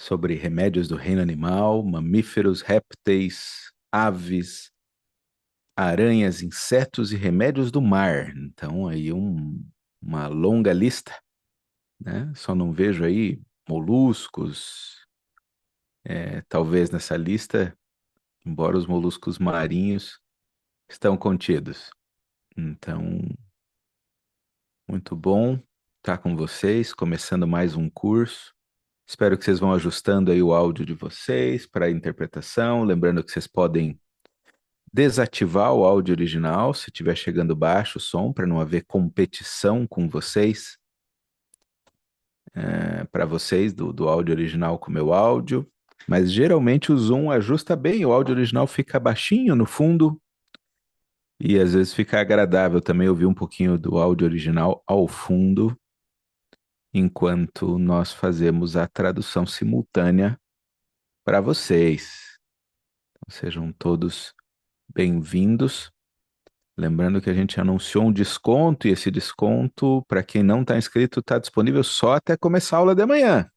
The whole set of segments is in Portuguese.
sobre remédios do reino animal, mamíferos, répteis, aves, aranhas, insetos e remédios do mar. Então, aí uma longa lista, né? Só não vejo aí moluscos, talvez nessa lista, embora os moluscos marinhos estão contidos. Então, muito bom estar com vocês, começando mais um curso. Espero que vocês vão ajustando aí o áudio de vocês para a interpretação. Lembrando que vocês podem desativar o áudio original se estiver chegando baixo o som, para não haver competição com vocês, para vocês do áudio original com o meu áudio. Mas geralmente o Zoom ajusta bem, o áudio original fica baixinho no fundo e às vezes fica agradável também ouvir um pouquinho do áudio original ao fundo, enquanto nós fazemos a tradução simultânea para vocês. Então, sejam todos bem-vindos. Lembrando que a gente anunciou um desconto e esse desconto, para quem não está inscrito, está disponível só até começar a aula de amanhã.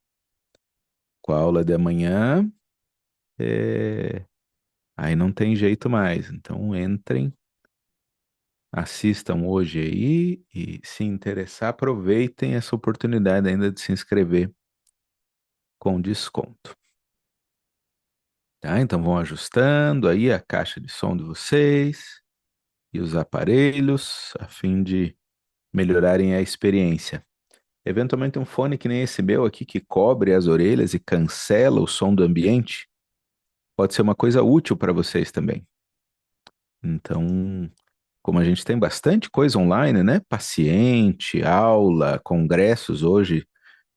Com a aula de amanhã, aí não tem jeito mais. Então entrem, assistam hoje aí e se interessar, aproveitem essa oportunidade ainda de se inscrever com desconto. Tá? Então vão ajustando aí a caixa de som de vocês e os aparelhos a fim de melhorarem a experiência. Eventualmente um fone que nem esse meu aqui que cobre as orelhas e cancela o som do ambiente pode ser uma coisa útil para vocês também. Então, como a gente tem bastante coisa online, né? Paciente, aula, congressos hoje,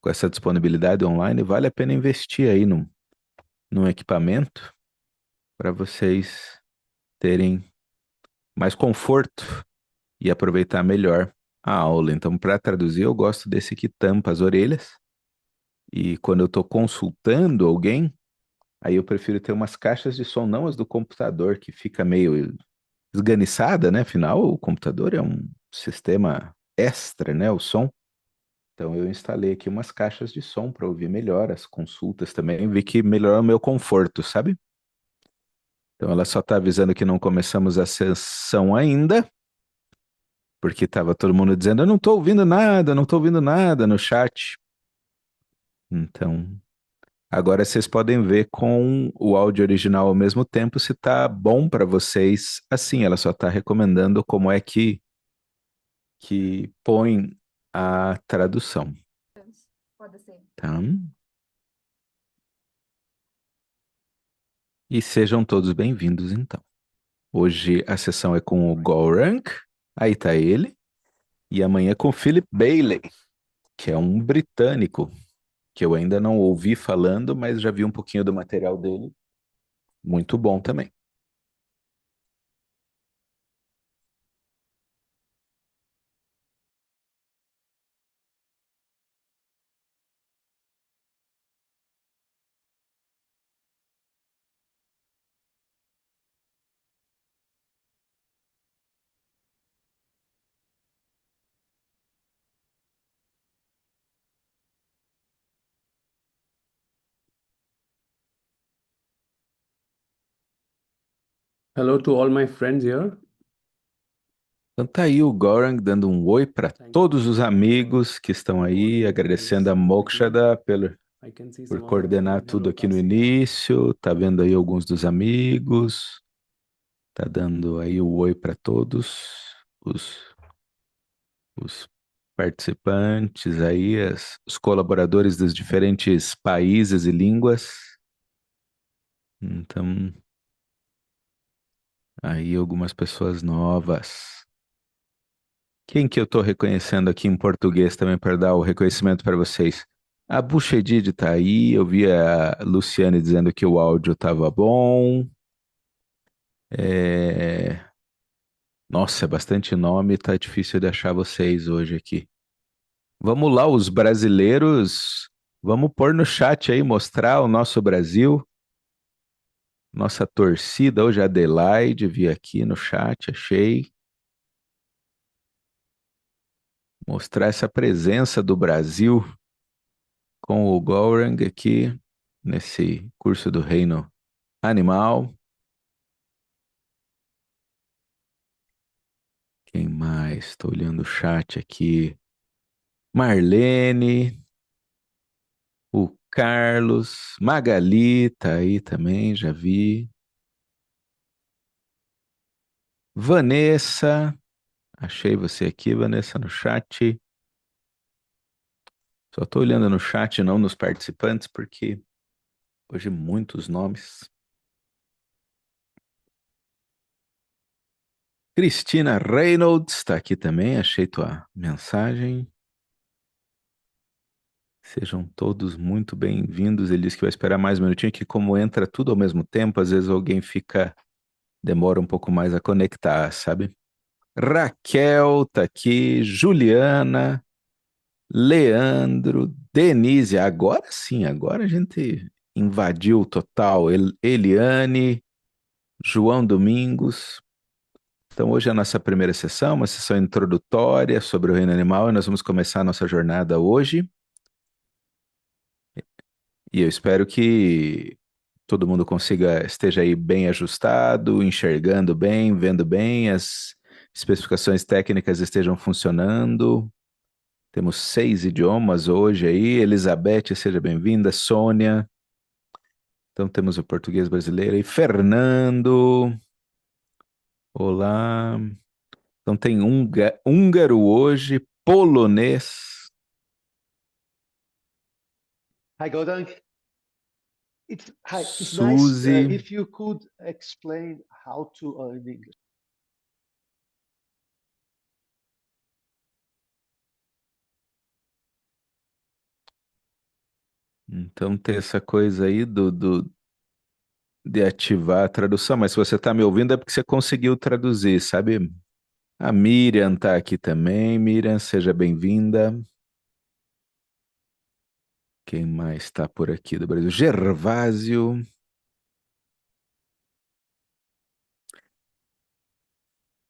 com essa disponibilidade online, vale a pena investir aí num equipamento para vocês terem mais conforto e aproveitar melhor a aula. Então, para traduzir, eu gosto desse que tampa as orelhas. E quando eu estou consultando alguém, aí eu prefiro ter umas caixas de som, não as do computador, que fica meio esganiçada, né? Afinal, o computador é um sistema extra, né? O som. Então eu instalei aqui umas caixas de som para ouvir melhor as consultas também. Vi que melhorou o meu conforto, sabe? Então ela só está avisando que não começamos a sessão ainda, porque estava todo mundo dizendo, eu não estou ouvindo nada, não estou ouvindo nada no chat. Então, agora vocês podem ver com o áudio original ao mesmo tempo se tá bom para vocês. Assim, ela só está recomendando como é que põe a tradução, Pode ser. tá? E sejam todos bem-vindos, então. Hoje a sessão é com o Gorank, aí tá ele, e amanhã com o Philip Bailey, que é um britânico, que eu ainda não ouvi falando, mas já vi um pouquinho do material dele. Muito bom também. Hello to all my friends here. Então tá aí o Gorang dando um oi para Thank you todos so os much for amigos que estão aí, coordinating agradecendo this a meeting. Mokshada I can see por some of my coordenar friends. tudo Hello, aqui no Tasia. início, tá vendo aí alguns dos amigos, tá dando aí o oi para todos os, os participantes aí, os colaboradores dos diferentes países e línguas. Então, aí algumas pessoas novas. Quem que eu estou reconhecendo aqui em português também para dar o reconhecimento para vocês? A Buchedid tá aí, eu vi a Luciane dizendo que o áudio estava bom. É... Nossa, é bastante nome, tá difícil de achar vocês hoje aqui. Vamos lá, os brasileiros, vamos pôr no chat aí, mostrar o nosso Brasil, nossa torcida. Hoje a Adelaide, vi aqui no chat, achei. Mostrar essa presença do Brasil com o Gorang aqui. nesse curso do Reino Animal. Quem mais? Estou olhando o chat aqui. Marlene, o Carlos, Magali tá aí também, já vi. Vanessa, achei você aqui, Vanessa, no chat. Só estou olhando no chat, não nos participantes, porque hoje muitos nomes. Cristina Reynolds está aqui também, achei tua mensagem. Sejam todos muito bem-vindos. Ele disse que vai esperar mais um minutinho, que como entra tudo ao mesmo tempo, às vezes alguém demora um pouco mais a conectar, sabe? Raquel tá aqui, Juliana, Leandro, Denise, agora sim, agora a gente invadiu o total. Eliane, João Domingos. Então, hoje é a nossa primeira sessão, uma sessão introdutória sobre o reino animal, e nós vamos começar a nossa jornada hoje. E eu espero que todo mundo esteja aí bem ajustado, enxergando bem, vendo bem, as especificações técnicas estejam funcionando. Temos 6 idiomas hoje aí. Elizabeth, seja bem-vinda. Sônia. Então temos o português brasileiro aí. Fernando. Olá. Então tem húngaro hoje, polonês. Hi, Godang. It's nice Suzy. if you could explain how to in English. Então tem essa coisa aí de ativar a tradução, mas se você está me ouvindo é porque você conseguiu traduzir, sabe? A Miriam está aqui também. Miriam, seja bem-vinda. Quem mais está por aqui do Brasil? Gervásio.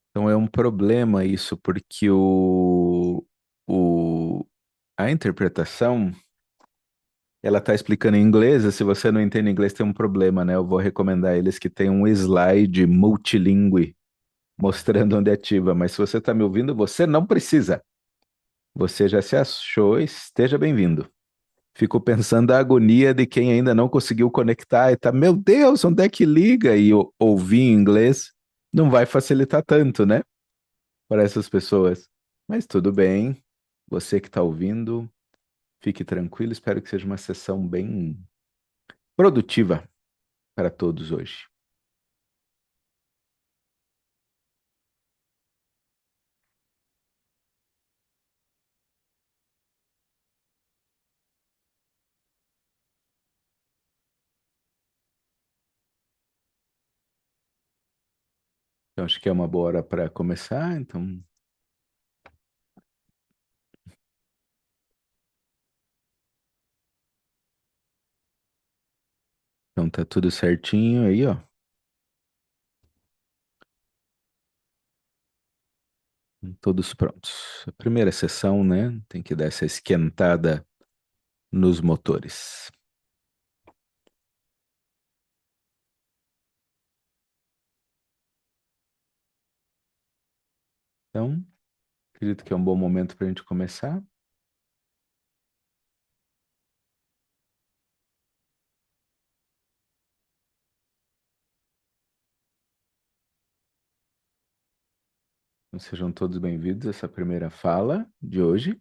Então é um problema isso, porque o, a interpretação, ela está explicando em inglês, e se você não entende inglês tem um problema, né? Eu vou recomendar eles que tem um slide multilingüe mostrando onde ativa, mas se você está me ouvindo, você não precisa. Você já se achou, esteja bem-vindo. Fico pensando a agonia de quem ainda não conseguiu conectar e tá, meu Deus, onde é que liga? E ouvir em inglês não vai facilitar tanto, né? Para essas pessoas. Mas tudo bem. Você que está ouvindo, fique tranquilo. Espero que seja uma sessão bem produtiva para todos hoje. Então, acho que é uma boa hora para começar. Então tá tudo certinho aí, ó. Todos prontos. A primeira sessão, né? Tem que dar essa esquentada nos motores. Então, acredito que é um bom momento para a gente começar. Então, sejam todos bem-vindos a essa primeira fala de hoje.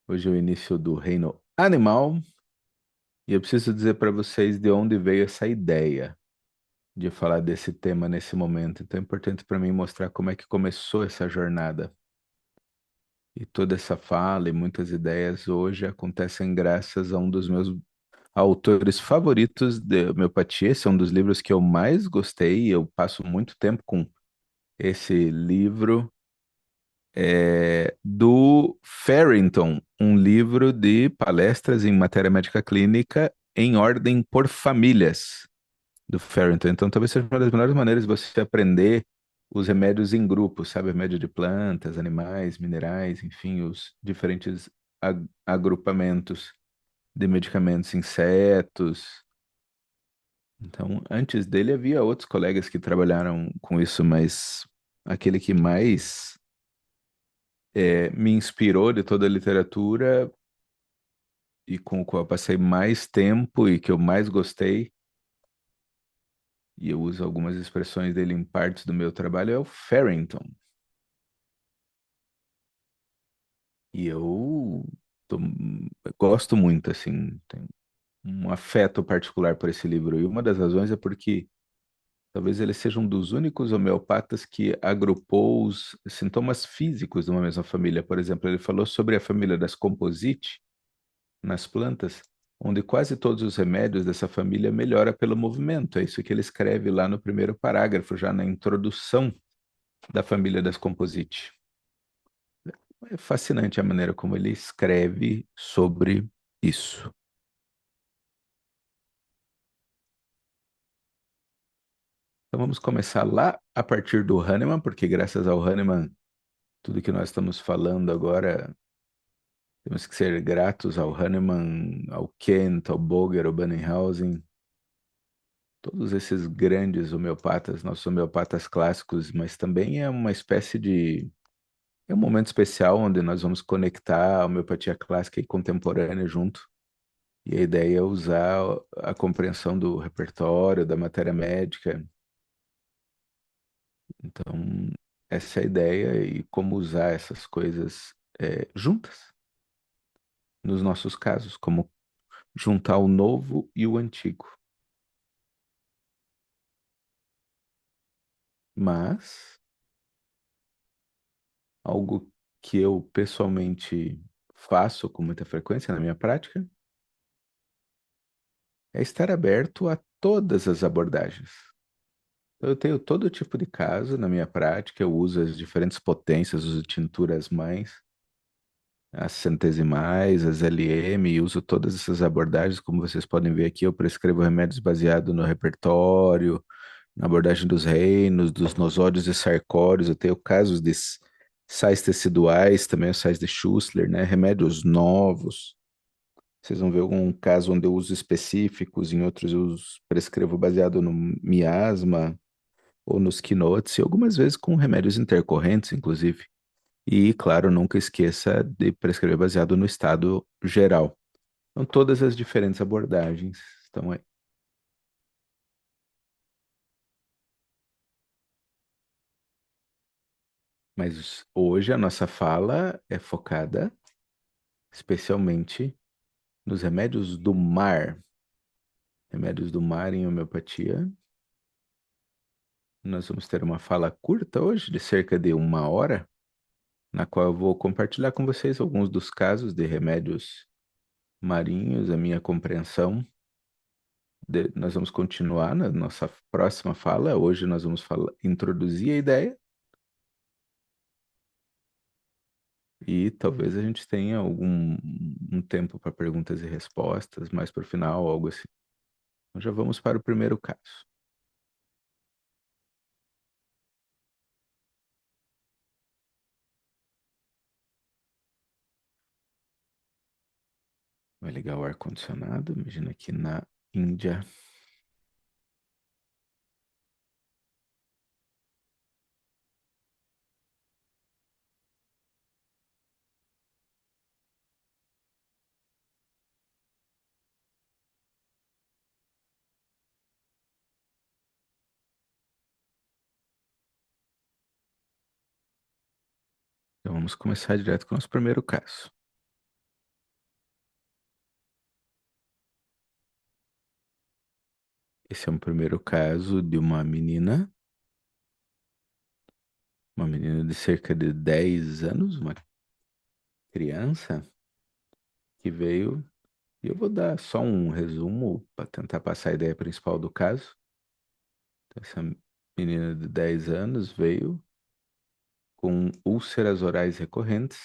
Hoje é o início do reino animal. E eu preciso dizer para vocês de onde veio essa ideia de falar desse tema nesse momento. Então é importante para mim mostrar como é que começou essa jornada. E toda essa fala e muitas ideias hoje acontecem graças a um dos meus autores favoritos de homeopatia. Esse é um dos livros que eu mais gostei. Eu passo muito tempo com esse livro. Do Farrington, um livro de palestras em matéria médica clínica em ordem por famílias do Farrington. Então, talvez seja uma das melhores maneiras de você aprender os remédios em grupo, sabe? Remédio de plantas, animais, minerais, enfim, os diferentes agrupamentos. de medicamentos insetos. Então, antes dele havia outros colegas que trabalharam com isso, mas aquele que mais me inspirou de toda a literatura e com o qual eu passei mais tempo e que eu mais gostei, e eu uso algumas expressões dele em partes do meu trabalho, é o Farrington. E tô- gosto muito, assim, tenho um afeto particular por esse livro. E uma das razões é porque talvez ele seja um dos únicos homeopatas que agrupou os sintomas físicos de uma mesma família. Por exemplo, ele falou sobre a família das composite nas plantas, onde quase todos os remédios dessa família melhora pelo movimento. É isso que ele escreve lá no primeiro parágrafo, já na introdução da família das composite. É fascinante a maneira como ele escreve sobre isso. Então vamos começar lá a partir do Hahnemann, porque graças ao Hahnemann, tudo que nós estamos falando agora, temos que ser gratos ao Hahnemann, ao Kent, ao Boger, ao Banninghausen, todos esses grandes homeopatas, nossos homeopatas clássicos, mas também é uma espécie de... É um momento especial onde nós vamos conectar a homeopatia clássica e contemporânea junto. E a ideia é usar a compreensão do repertório, da matéria médica. Então, essa é a ideia e como usar essas coisas juntas, nos nossos casos, como juntar o novo e o antigo. Mas, algo que eu pessoalmente faço com muita frequência na minha prática é estar aberto a todas as abordagens. Eu tenho todo tipo de caso na minha prática, eu uso as diferentes potências, uso tinturas mães, as centesimais, as LM, e uso todas essas abordagens. Como vocês podem ver aqui, eu prescrevo remédios baseados no repertório, na abordagem dos reinos, dos nosódios e sarcórios. Eu tenho casos de sais teciduais, também os sais de Schussler, né? Remédios novos. Vocês vão ver algum caso onde eu uso específicos, em outros eu prescrevo baseado no miasma ou nos quinotes, e algumas vezes com remédios intercorrentes, inclusive. E, claro, nunca esqueça de prescrever baseado no estado geral. Então, todas as diferentes abordagens estão aí. Mas hoje a nossa fala é focada especialmente nos remédios do mar. Remédios do mar em homeopatia. Nós vamos ter uma fala curta hoje, de cerca de 1 hora, na qual eu vou compartilhar com vocês alguns dos casos de remédios marinhos, a minha compreensão. Nós vamos continuar na nossa próxima fala. Hoje nós vamos introduzir a ideia e talvez a gente tenha algum um tempo para perguntas e respostas, mais para o final, algo assim. Então já vamos para o primeiro caso. Vai ligar o ar-condicionado, imagina aqui na Índia. Então vamos começar direto com o nosso primeiro caso. Esse é um primeiro caso de uma menina de cerca de 10 anos, uma criança que veio, e eu vou dar só um resumo para tentar passar a ideia principal do caso. Então, essa menina de 10 anos veio com úlceras orais recorrentes,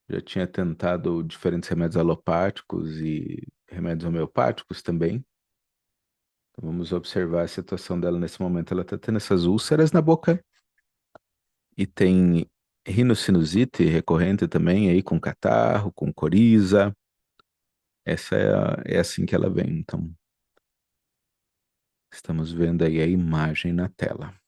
já tinha tentado diferentes remédios alopáticos e remédios homeopáticos também. Então, vamos observar a situação dela nesse momento. Ela está tendo essas úlceras na boca e tem Rinocinusite recorrente também aí com catarro, com coriza. Essa é assim que ela vem. Então, estamos vendo aí a imagem na tela.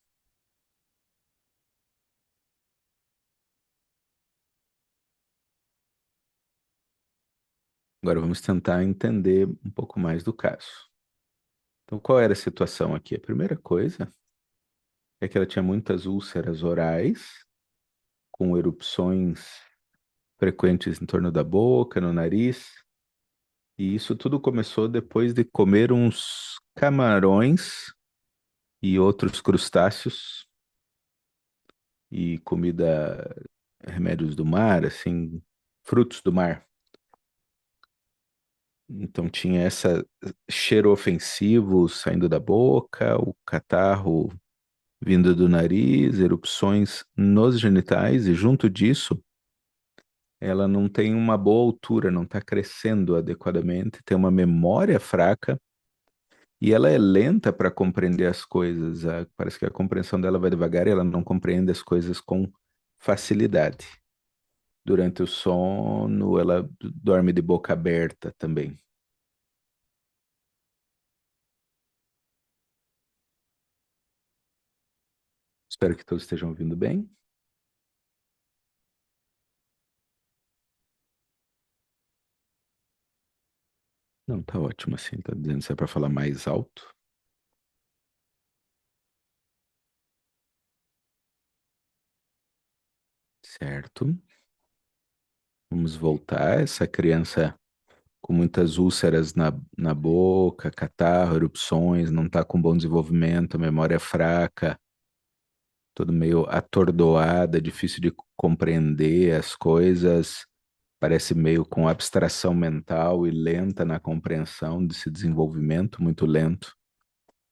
Agora vamos tentar entender um pouco mais do caso. Então, qual era a situação aqui? A primeira coisa é que ela tinha muitas úlceras orais, com erupções frequentes em torno da boca, no nariz. E isso tudo começou depois de comer uns camarões e outros crustáceos e comida, remédios do mar, assim, frutos do mar. Então tinha essa cheiro ofensivo saindo da boca, o catarro vindo do nariz, erupções nos genitais, e junto disso, ela não tem uma boa altura, não está crescendo adequadamente, tem uma memória fraca e ela é lenta para compreender as coisas. Parece que a compreensão dela vai devagar e ela não compreende as coisas com facilidade. Durante o sono, ela dorme de boca aberta também. Espero que todos estejam ouvindo bem. Não, tá ótimo assim. Tá dizendo se é para falar mais alto. Certo. Vamos voltar. Essa criança com muitas úlceras na boca, catarro, erupções, não está com bom desenvolvimento, memória fraca, todo meio atordoada, difícil de compreender as coisas, parece meio com abstração mental e lenta na compreensão desse desenvolvimento, muito lento.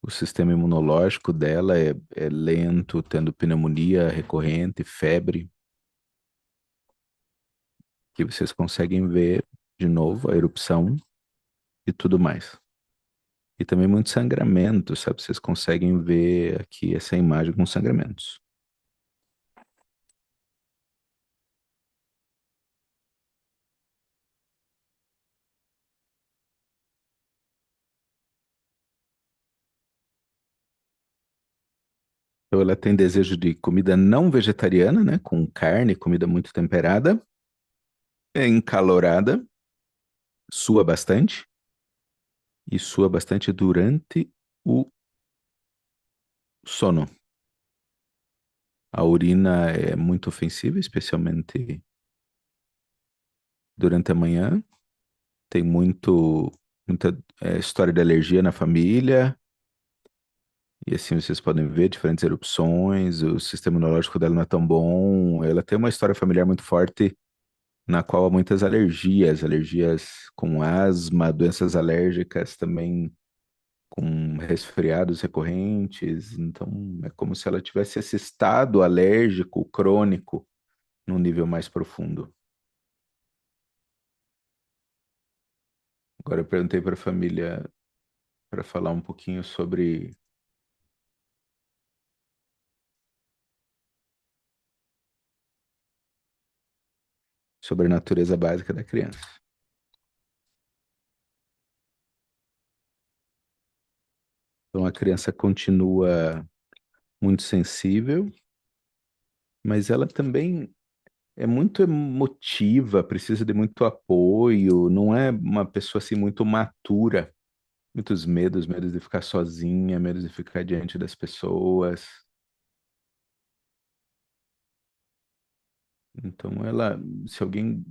O sistema imunológico dela é lento, tendo pneumonia recorrente, febre, que vocês conseguem ver de novo a erupção e tudo mais. E também muito sangramento, sabe? Vocês conseguem ver aqui essa imagem com sangramentos. Então ela tem desejo de comida não vegetariana, né? Com carne, comida muito temperada, é encalorada, sua bastante, e sua bastante durante o sono. A urina é muito ofensiva, especialmente durante a manhã. Tem muita história de alergia na família. E assim vocês podem ver diferentes erupções, o sistema imunológico dela não é tão bom. Ela tem uma história familiar muito forte, na qual há muitas alergias, alergias com asma, doenças alérgicas também com resfriados recorrentes. Então é como se ela tivesse esse estado alérgico crônico num nível mais profundo. Agora eu perguntei para a família para falar um pouquinho sobre a natureza básica da criança. Então a criança continua muito sensível, mas ela também é muito emotiva, precisa de muito apoio, não é uma pessoa assim muito matura, muitos medos de ficar sozinha, medos de ficar diante das pessoas. Então ela, se alguém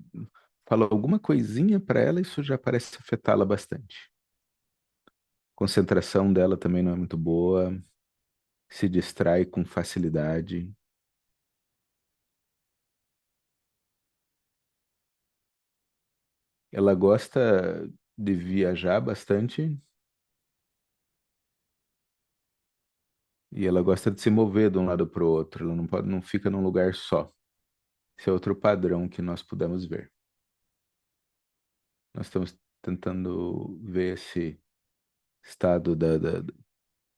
fala alguma coisinha para ela, isso já parece afetá-la bastante. A concentração dela também não é muito boa, se distrai com facilidade. Ela gosta de viajar bastante e ela gosta de se mover de um lado para o outro. Ela não fica num lugar só. Esse é outro padrão que nós pudemos ver. Nós estamos tentando ver esse estado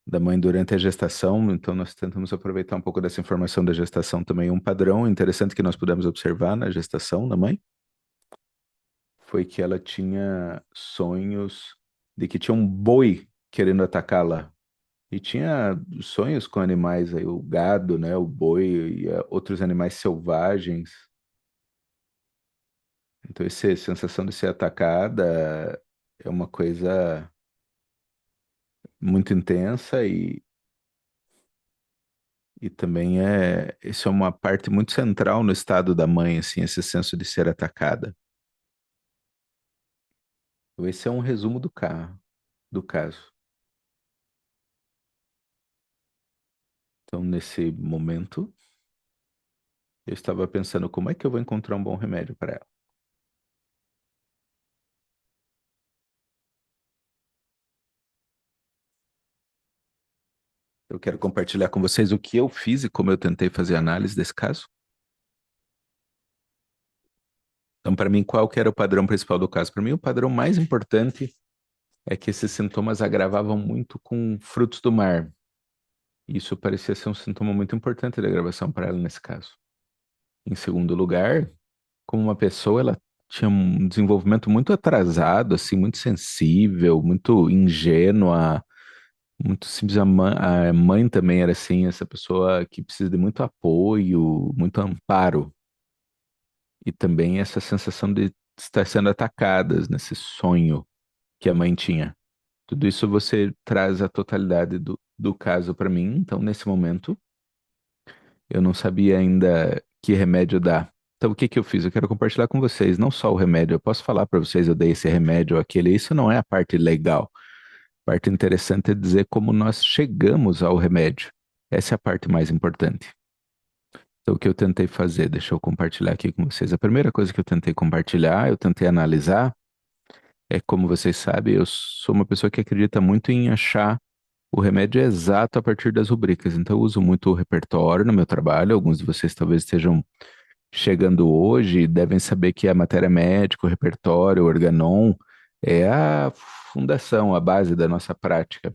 da mãe durante a gestação, então nós tentamos aproveitar um pouco dessa informação da gestação também. Um padrão interessante que nós pudemos observar na gestação da mãe foi que ela tinha sonhos de que tinha um boi querendo atacá-la. E tinha sonhos com animais aí, o gado, né, o boi e outros animais selvagens. Então, essa sensação de ser atacada é uma coisa muito intensa e também isso é uma parte muito central no estado da mãe, assim, esse senso de ser atacada. Então, esse é um resumo do caso. Então, nesse momento, eu estava pensando como é que eu vou encontrar um bom remédio para ela. Eu quero compartilhar com vocês o que eu fiz e como eu tentei fazer análise desse caso. Então, para mim, qual que era o padrão principal do caso? Para mim, o padrão mais importante é que esses sintomas agravavam muito com frutos do mar. Isso parecia ser um sintoma muito importante da gravação para ela nesse caso. Em segundo lugar, como uma pessoa, ela tinha um desenvolvimento muito atrasado, assim, muito sensível, muito ingênua, muito simples. A mãe também era assim, essa pessoa que precisa de muito apoio, muito amparo. E também essa sensação de estar sendo atacadas nesse sonho que a mãe tinha. Tudo isso você traz a totalidade do caso para mim. Então, nesse momento, eu não sabia ainda que remédio dar. Então, o que que eu fiz? Eu quero compartilhar com vocês, não só o remédio. Eu posso falar para vocês, eu dei esse remédio ou aquele. Isso não é a parte legal. A parte interessante é dizer como nós chegamos ao remédio. Essa é a parte mais importante. Então, o que eu tentei fazer, deixa eu compartilhar aqui com vocês. A primeira coisa que eu tentei compartilhar, eu tentei analisar, é como vocês sabem, eu sou uma pessoa que acredita muito em achar o remédio exato a partir das rubricas. Então, eu uso muito o repertório no meu trabalho. Alguns de vocês talvez estejam chegando hoje e devem saber que a matéria médica, o repertório, o organon, é a fundação, a base da nossa prática.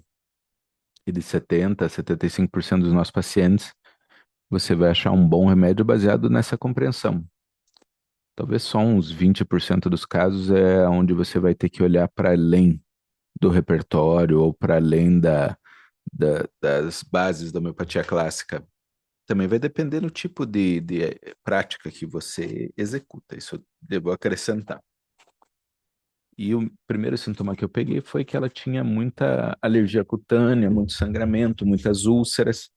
E de 70% a 75% dos nossos pacientes, você vai achar um bom remédio baseado nessa compreensão. Talvez só uns 20% dos casos é onde você vai ter que olhar para além do repertório ou para além das bases da homeopatia clássica. Também vai depender do tipo de prática que você executa. Isso eu devo acrescentar. E o primeiro sintoma que eu peguei foi que ela tinha muita alergia cutânea, muito sangramento, muitas úlceras.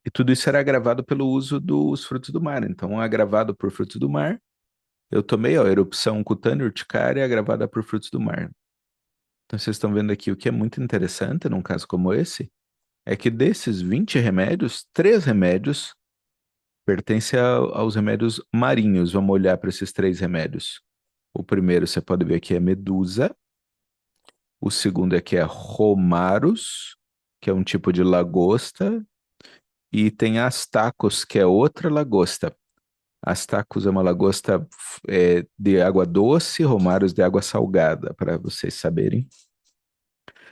E tudo isso era agravado pelo uso dos frutos do mar. Então, agravado por frutos do mar, eu tomei, ó, erupção cutânea urticária agravada por frutos do mar. Então, vocês estão vendo aqui o que é muito interessante num caso como esse, é que desses 20 remédios, 3 remédios pertencem aos remédios marinhos. Vamos olhar para esses 3 remédios. O primeiro, você pode ver aqui, é medusa. O segundo aqui é romarus, que é um tipo de lagosta. E tem astacos, que é outra lagosta. Astacus é uma lagosta de água doce, romarus de água salgada, para vocês saberem.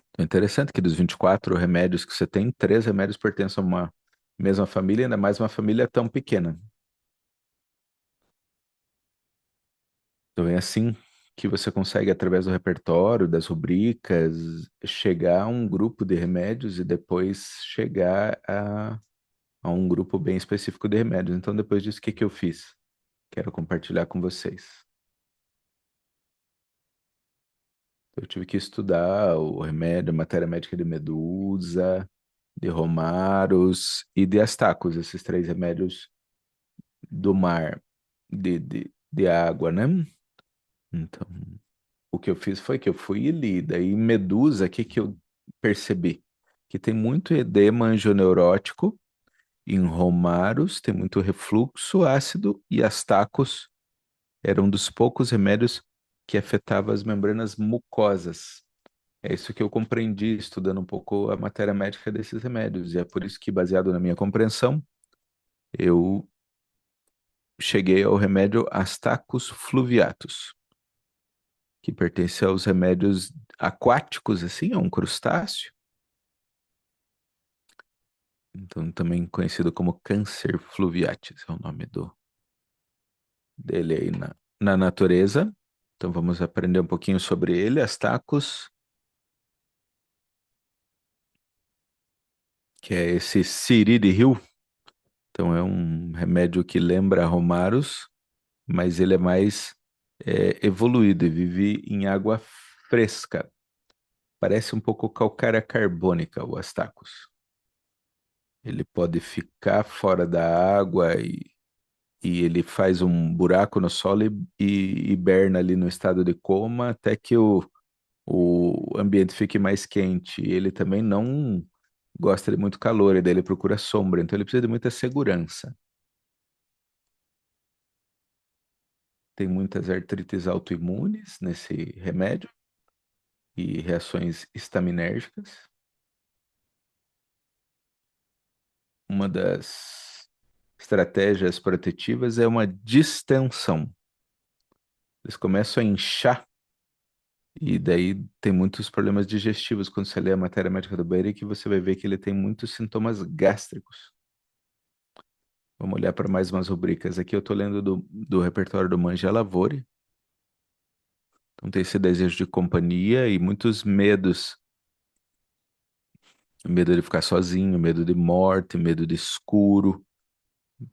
Então, é interessante que dos 24 remédios que você tem, 3 remédios pertencem a uma mesma família, ainda mais uma família tão pequena. Então é assim que você consegue, através do repertório, das rubricas, chegar a um grupo de remédios e depois chegar a um grupo bem específico de remédios. Então, depois disso, o que que eu fiz? Quero compartilhar com vocês. Eu tive que estudar o remédio, a matéria médica de medusa, de romaros e de astacos, esses 3 remédios do mar, de água, né? Então, o que eu fiz foi que eu fui e li. Daí, medusa, o que que eu percebi? Que tem muito edema anjoneurótico, em romaros tem muito refluxo ácido e astacos era um dos poucos remédios que afetava as membranas mucosas. É isso que eu compreendi estudando um pouco a matéria médica desses remédios. E é por isso que, baseado na minha compreensão, eu cheguei ao remédio Astacus fluviatus, que pertence aos remédios aquáticos, assim, é um crustáceo. Então, também conhecido como câncer fluviatis, é o nome dele aí na natureza. Então, vamos aprender um pouquinho sobre ele, astacus, que é esse siri de rio. Então, é um remédio que lembra Romarus, mas ele é mais evoluído e vive em água fresca. Parece um pouco calcária carbônica, o astacus. Ele pode ficar fora da água e ele faz um buraco no solo e hiberna ali no estado de coma até que o ambiente fique mais quente. Ele também não gosta de muito calor, e daí ele procura sombra, então ele precisa de muita segurança. Tem muitas artrites autoimunes nesse remédio e reações estaminérgicas. Uma das estratégias protetivas é uma distensão. Eles começam a inchar e daí tem muitos problemas digestivos quando você lê a matéria médica do Bailey, que você vai ver que ele tem muitos sintomas gástricos. Vamos olhar para mais umas rubricas. Aqui eu estou lendo do repertório do Mangia Lavori. Então tem esse desejo de companhia e muitos medos. Medo de ficar sozinho, medo de morte, medo de escuro,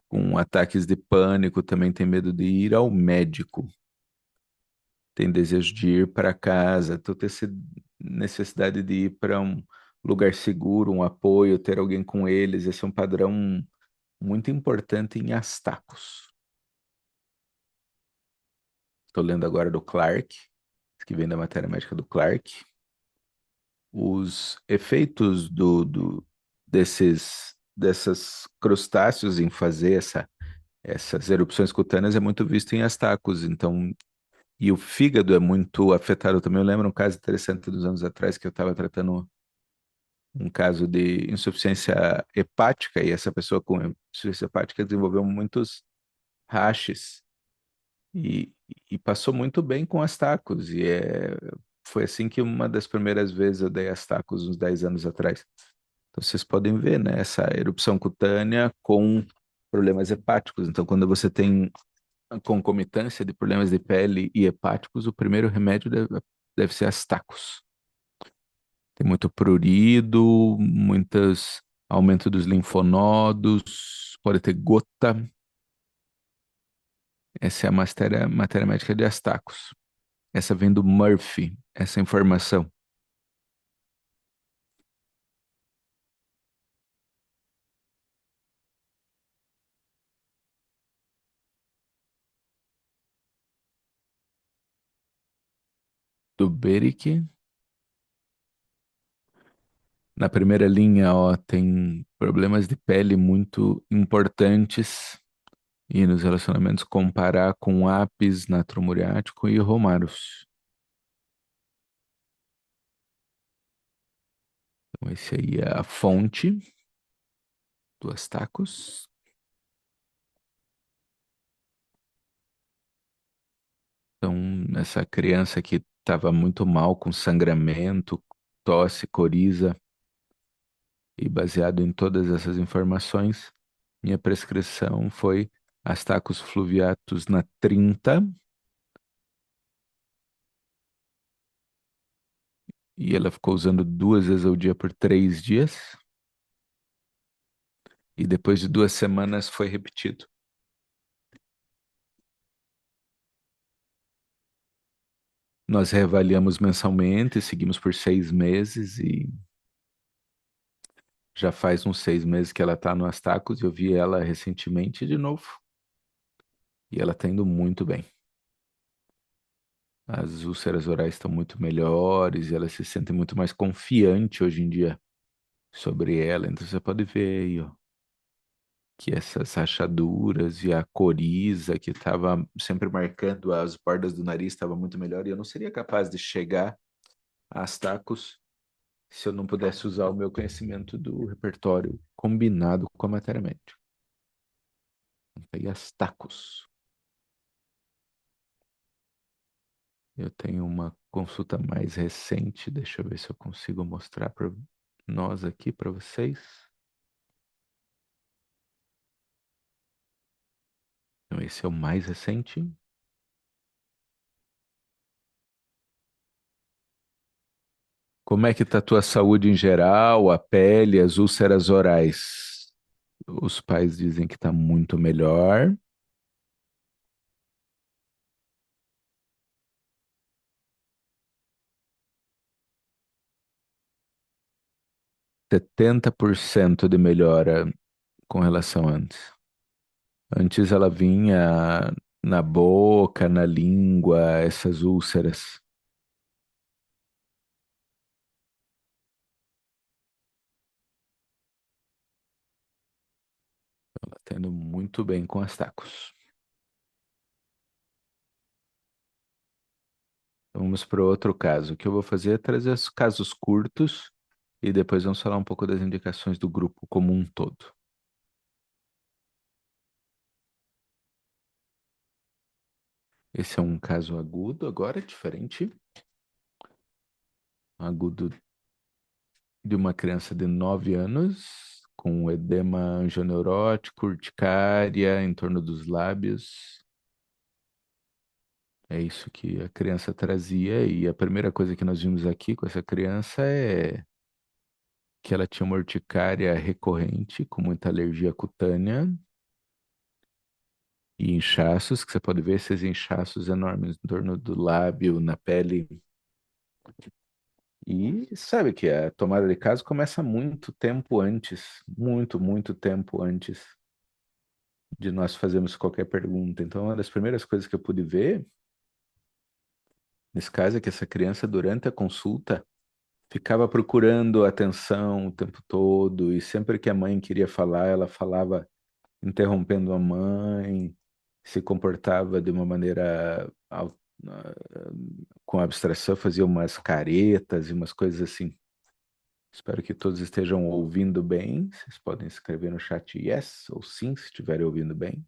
com ataques de pânico, também tem medo de ir ao médico. Tem desejo de ir para casa, então tem essa necessidade de ir para um lugar seguro, um apoio, ter alguém com eles. Esse é um padrão muito importante em Astacos. Estou lendo agora do Clark, que vem da matéria médica do Clark. Os efeitos dessas crustáceos em fazer essas erupções cutâneas é muito visto em Astacos, então, e o fígado é muito afetado também. Eu lembro um caso interessante dos anos atrás que eu estava tratando um caso de insuficiência hepática, e essa pessoa com insuficiência hepática desenvolveu muitos rachis e, e passou muito bem com as tacos. Foi assim que uma das primeiras vezes eu dei as tacos uns 10 anos atrás. Então vocês podem ver, né, essa erupção cutânea com problemas hepáticos. Então, quando você tem a concomitância de problemas de pele e hepáticos, o primeiro remédio deve ser as tacos. Tem muito prurido, muitos aumento dos linfonodos, pode ter gota. Essa é a matéria médica de Astacos. Essa vem do Murphy, essa informação. Do Beric. Na primeira linha, ó, tem problemas de pele muito importantes e nos relacionamentos comparar com Apis, natromuriático e Romarus. Então, esse aí é a fonte do Astacos. Então, essa criança que estava muito mal, com sangramento, tosse, coriza, e baseado em todas essas informações, minha prescrição foi Astacus fluviatus na 30, e ela ficou usando 2 vezes ao dia por 3 dias, e depois de 2 semanas foi repetido. Nós reavaliamos mensalmente, seguimos por 6 meses, e já faz uns 6 meses que ela está no Astacus. Eu vi ela recentemente de novo, e ela está indo muito bem. As úlceras orais estão muito melhores, e ela se sente muito mais confiante hoje em dia sobre ela. Então você pode ver aí, ó, que essas rachaduras e a coriza que estava sempre marcando as bordas do nariz estava muito melhor, e eu não seria capaz de chegar a Astacus se eu não pudesse usar o meu conhecimento do repertório combinado com a matéria médica. E Astacus. Eu tenho uma consulta mais recente, deixa eu ver se eu consigo mostrar para nós aqui, para vocês. Esse é o mais recente. Como é que tá a tua saúde em geral, a pele, as úlceras orais? Os pais dizem que tá muito melhor. 70% de melhora com relação a antes. Antes ela vinha na boca, na língua, essas úlceras. Ela tá indo muito bem com as tacos. Vamos para outro caso. O que eu vou fazer é trazer os casos curtos e depois vamos falar um pouco das indicações do grupo como um todo. Esse é um caso agudo, agora diferente. Agudo de uma criança de 9 anos, com edema anjoneurótico, urticária em torno dos lábios. É isso que a criança trazia, e a primeira coisa que nós vimos aqui com essa criança é que ela tinha uma urticária recorrente, com muita alergia cutânea e inchaços, que você pode ver esses inchaços enormes em torno do lábio, na pele. E sabe que a tomada de caso começa muito tempo antes, muito tempo antes de nós fazermos qualquer pergunta. Então, uma das primeiras coisas que eu pude ver nesse caso é que essa criança, durante a consulta, ficava procurando atenção o tempo todo, e sempre que a mãe queria falar, ela falava interrompendo a mãe, se comportava de uma maneira com abstração, fazia umas caretas e umas coisas assim. Espero que todos estejam ouvindo bem. Vocês podem escrever no chat yes ou sim, se estiverem ouvindo bem.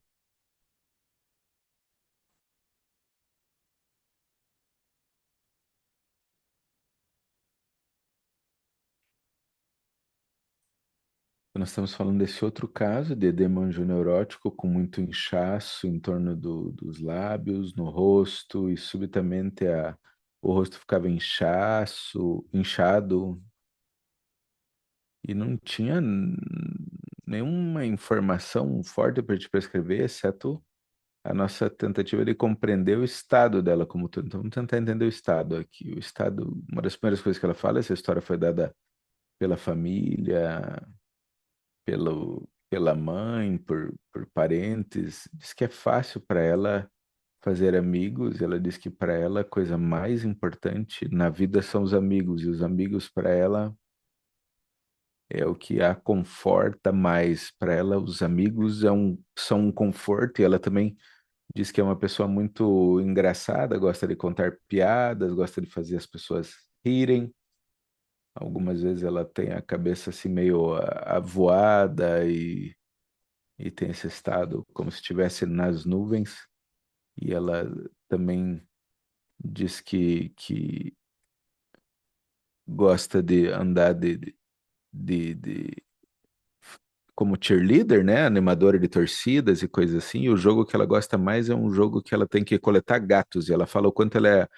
Nós estamos falando desse outro caso de edema anjoneurótico com muito inchaço em torno dos lábios, no rosto, e subitamente o rosto ficava inchado, e não tinha nenhuma informação forte para te prescrever, exceto a nossa tentativa de compreender o estado dela como todo. Então, vamos tentar entender o estado aqui. O estado, uma das primeiras coisas que ela fala, essa história foi dada pela família, pela mãe, por parentes. Diz que é fácil para ela fazer amigos. Ela diz que para ela a coisa mais importante na vida são os amigos, e os amigos para ela é o que a conforta mais. Para ela, os amigos são um conforto, e ela também diz que é uma pessoa muito engraçada, gosta de contar piadas, gosta de fazer as pessoas rirem. Algumas vezes ela tem a cabeça assim meio avoada, e tem esse estado como se estivesse nas nuvens. E ela também diz que gosta de andar de como cheerleader, né? Animadora de torcidas e coisas assim. E o jogo que ela gosta mais é um jogo que ela tem que coletar gatos. E ela fala o quanto ela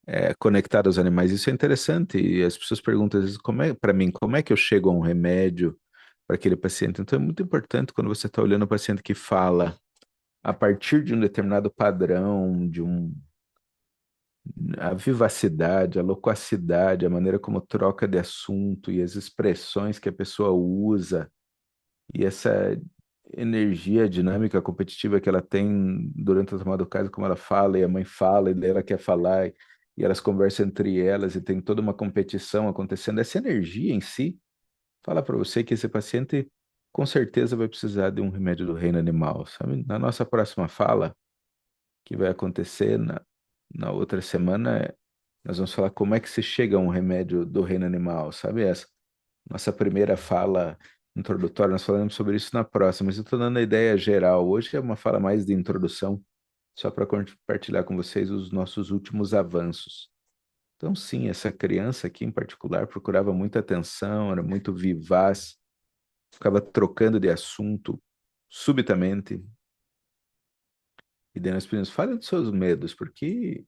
é conectada aos animais. Isso é interessante. E as pessoas perguntam às vezes, para mim, como é que eu chego a um remédio para aquele paciente? Então é muito importante quando você está olhando o paciente que fala a partir de um determinado padrão, a vivacidade, a loquacidade, a maneira como troca de assunto e as expressões que a pessoa usa, e essa energia dinâmica competitiva que ela tem durante a tomada do caso, como ela fala, e a mãe fala, e daí ela quer falar, e elas conversam entre elas, e tem toda uma competição acontecendo. Essa energia em si fala para você que esse paciente com certeza vai precisar de um remédio do reino animal, sabe? Na nossa próxima fala, que vai acontecer na outra semana, nós vamos falar como é que se chega a um remédio do reino animal, sabe essa? Nossa primeira fala introdutória, nós falamos sobre isso na próxima, mas eu estou dando a ideia geral. Hoje é uma fala mais de introdução, só para compartilhar com vocês os nossos últimos avanços. Então, sim, essa criança aqui em particular procurava muita atenção, era muito vivaz, ficava trocando de assunto subitamente. E daí nós pedimos, fale dos seus medos, porque...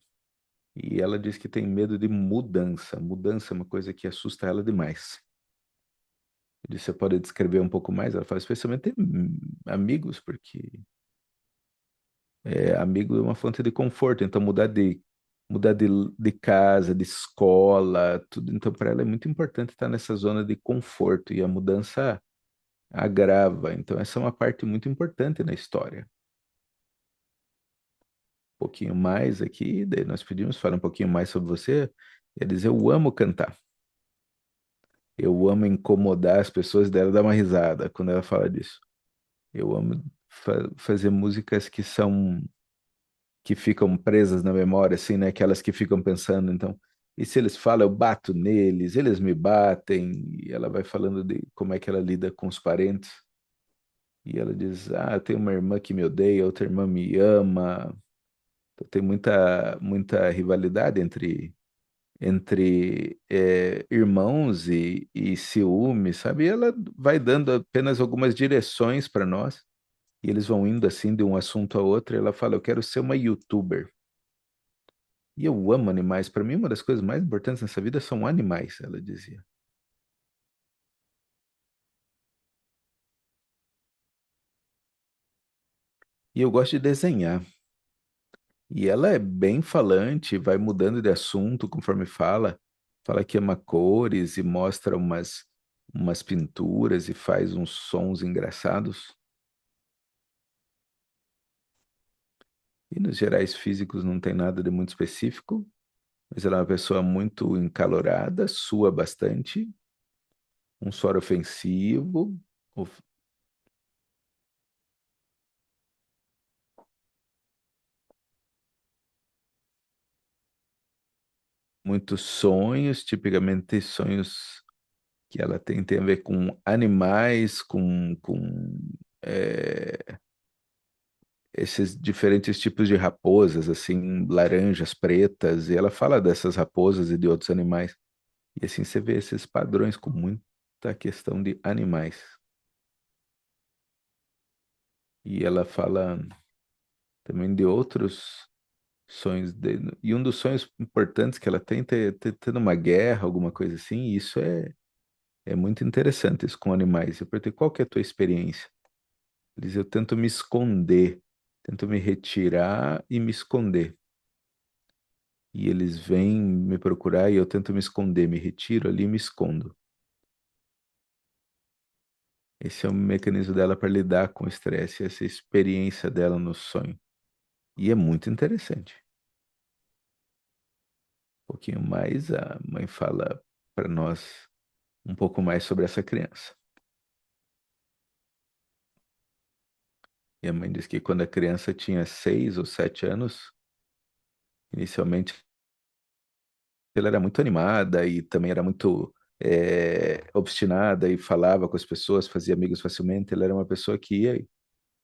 E ela diz que tem medo de mudança. Mudança é uma coisa que assusta ela demais. Eu disse, você pode descrever um pouco mais? Ela fala, especialmente amigos, porque amigo é uma fonte de conforto. Então, mudar de casa, de escola, tudo. Então, para ela é muito importante estar nessa zona de conforto. E a mudança agrava. Então, essa é uma parte muito importante na história. Um pouquinho mais aqui, daí nós pedimos, fala um pouquinho mais sobre você. E ela diz, eu amo cantar. Eu amo incomodar as pessoas, dela dar uma risada quando ela fala disso. Eu amo fazer músicas que ficam presas na memória, assim, né? Aquelas que ficam pensando, então, e se eles falam, eu bato neles, eles me batem, e ela vai falando de como é que ela lida com os parentes. E ela diz, eu tenho uma irmã que me odeia, outra irmã me ama. Então, tem muita rivalidade entre irmãos e ciúme, sabe? E ela vai dando apenas algumas direções para nós, e eles vão indo assim de um assunto a outro, e ela fala, eu quero ser uma YouTuber. E eu amo animais. Para mim, uma das coisas mais importantes nessa vida são animais, ela dizia. E eu gosto de desenhar. E ela é bem falante, vai mudando de assunto conforme fala. Fala que ama cores e mostra umas pinturas e faz uns sons engraçados. E nos gerais físicos não tem nada de muito específico, mas ela é uma pessoa muito encalorada, sua bastante, um suor ofensivo, of- muitos sonhos, tipicamente sonhos que ela tem a ver com animais, com esses diferentes tipos de raposas, assim, laranjas, pretas, e ela fala dessas raposas e de outros animais. E assim você vê esses padrões com muita questão de animais. E ela fala também de outros sonhos e um dos sonhos importantes que ela tem é ter numa guerra, alguma coisa assim, e isso é muito interessante, isso com animais. Eu perguntei, qual que é a tua experiência? Eles, eu tento me esconder, tento me retirar e me esconder. E eles vêm me procurar e eu tento me esconder, me retiro ali e me escondo. Esse é o mecanismo dela para lidar com o estresse, essa experiência dela no sonho. E é muito interessante. Um pouquinho mais, a mãe fala para nós um pouco mais sobre essa criança. E a mãe diz que quando a criança tinha 6 ou 7 anos, inicialmente ela era muito animada e também era muito obstinada e falava com as pessoas, fazia amigos facilmente. Ela era uma pessoa que ia e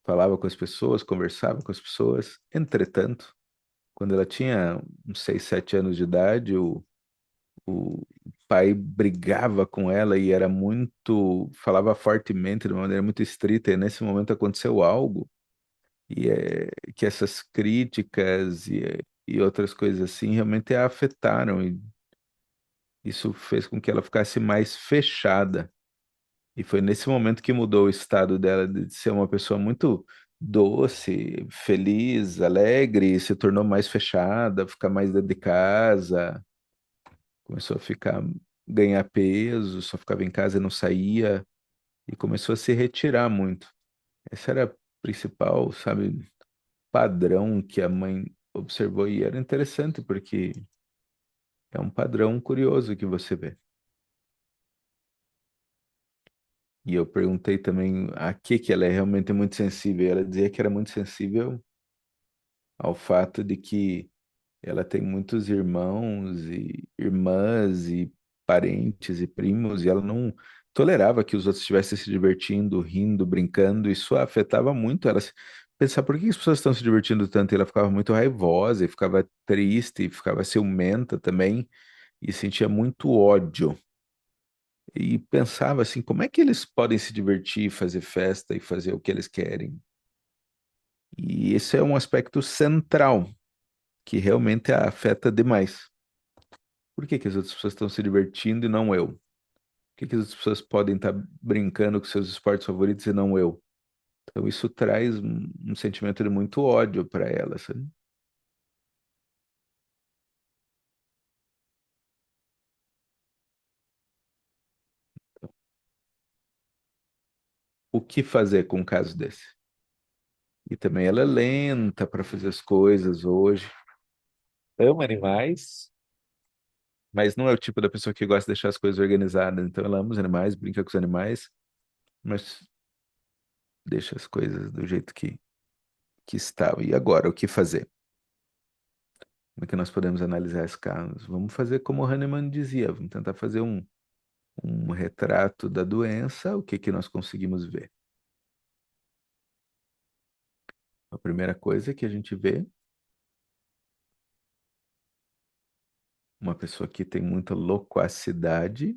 falava com as pessoas, conversava com as pessoas. Entretanto, quando ela tinha uns 6, 7 anos de idade, o pai brigava com ela e era falava fortemente, de uma maneira muito estrita, e nesse momento aconteceu algo, e que essas críticas e outras coisas assim realmente a afetaram, e isso fez com que ela ficasse mais fechada. E foi nesse momento que mudou o estado dela de ser uma pessoa muito doce, feliz, alegre, e se tornou mais fechada, ficar mais dentro de casa, começou a ganhar peso, só ficava em casa e não saía, e começou a se retirar muito. Esse era o principal, sabe, padrão que a mãe observou, e era interessante porque é um padrão curioso que você vê. E eu perguntei também a que ela é realmente muito sensível. E ela dizia que era muito sensível ao fato de que ela tem muitos irmãos e irmãs e parentes e primos, e ela não tolerava que os outros estivessem se divertindo, rindo, brincando. Isso a afetava muito ela. Pensar por que as pessoas estão se divertindo tanto? E ela ficava muito raivosa, e ficava triste, e ficava ciumenta também, e sentia muito ódio. E pensava assim, como é que eles podem se divertir, fazer festa e fazer o que eles querem? E esse é um aspecto central que realmente a afeta demais. Por que que as outras pessoas estão se divertindo e não eu? Por que que as outras pessoas podem estar brincando com seus esportes favoritos e não eu? Então isso traz um sentimento de muito ódio para elas, sabe? O que fazer com um caso desse? E também ela é lenta para fazer as coisas hoje. Ama animais, mas não é o tipo da pessoa que gosta de deixar as coisas organizadas. Então ela ama os animais, brinca com os animais, mas deixa as coisas do jeito que estavam. E agora, o que fazer? Como é que nós podemos analisar esse caso? Vamos fazer como o Hahnemann dizia, vamos tentar fazer um retrato da doença, o que que nós conseguimos ver. A primeira coisa que a gente vê, uma pessoa que tem muita loquacidade,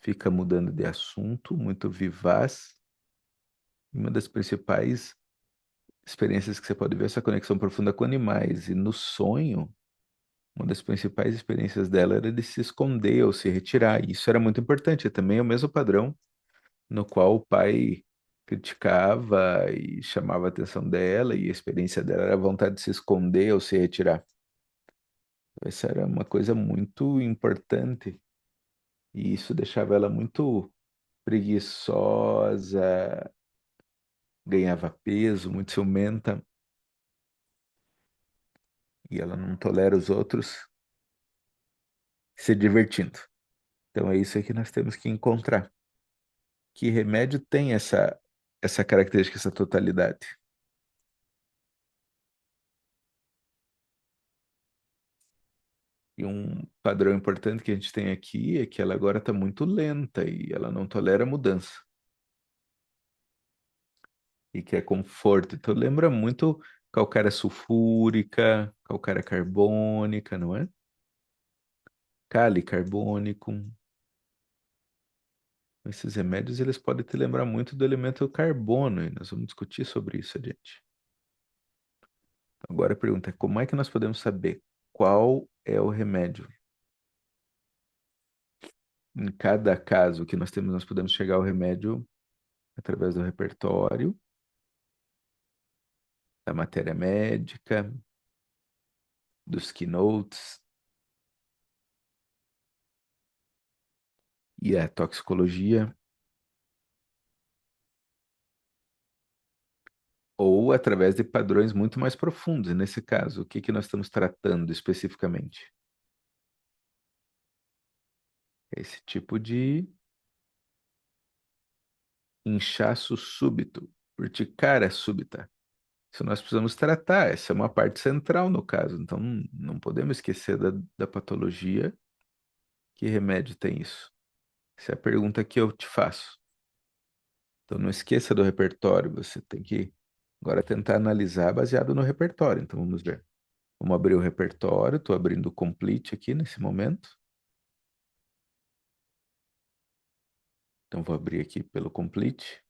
fica mudando de assunto, muito vivaz. Uma das principais experiências que você pode ver é essa conexão profunda com animais. E no sonho, uma das principais experiências dela era de se esconder ou se retirar. E isso era muito importante. Também é o mesmo padrão no qual o pai criticava e chamava a atenção dela, e a experiência dela era a vontade de se esconder ou se retirar. Essa era uma coisa muito importante, e isso deixava ela muito preguiçosa, ganhava peso, muito ciumenta, e ela não tolera os outros se divertindo. Então é isso que nós temos que encontrar. Que remédio tem essa característica, essa totalidade? E um padrão importante que a gente tem aqui é que ela agora está muito lenta e ela não tolera mudança. E quer conforto. Então lembra muito calcária sulfúrica, calcária carbônica, não é? Cáli carbônico. Esses remédios eles podem te lembrar muito do elemento carbono, e nós vamos discutir sobre isso, gente. Agora a pergunta é: como é que nós podemos saber qual é o remédio? Em cada caso que nós temos, nós podemos chegar ao remédio através do repertório, da matéria médica, dos keynotes e a toxicologia, ou através de padrões muito mais profundos. E nesse caso, o que que nós estamos tratando especificamente? Esse tipo de inchaço súbito, urticária súbita. Isso nós precisamos tratar, essa é uma parte central no caso. Então, não podemos esquecer da patologia. Que remédio tem isso? Essa é a pergunta que eu te faço. Então, não esqueça do repertório, você tem que agora tentar analisar baseado no repertório. Então, vamos ver. Vamos abrir o repertório, estou abrindo o Complete aqui nesse momento. Então, vou abrir aqui pelo Complete.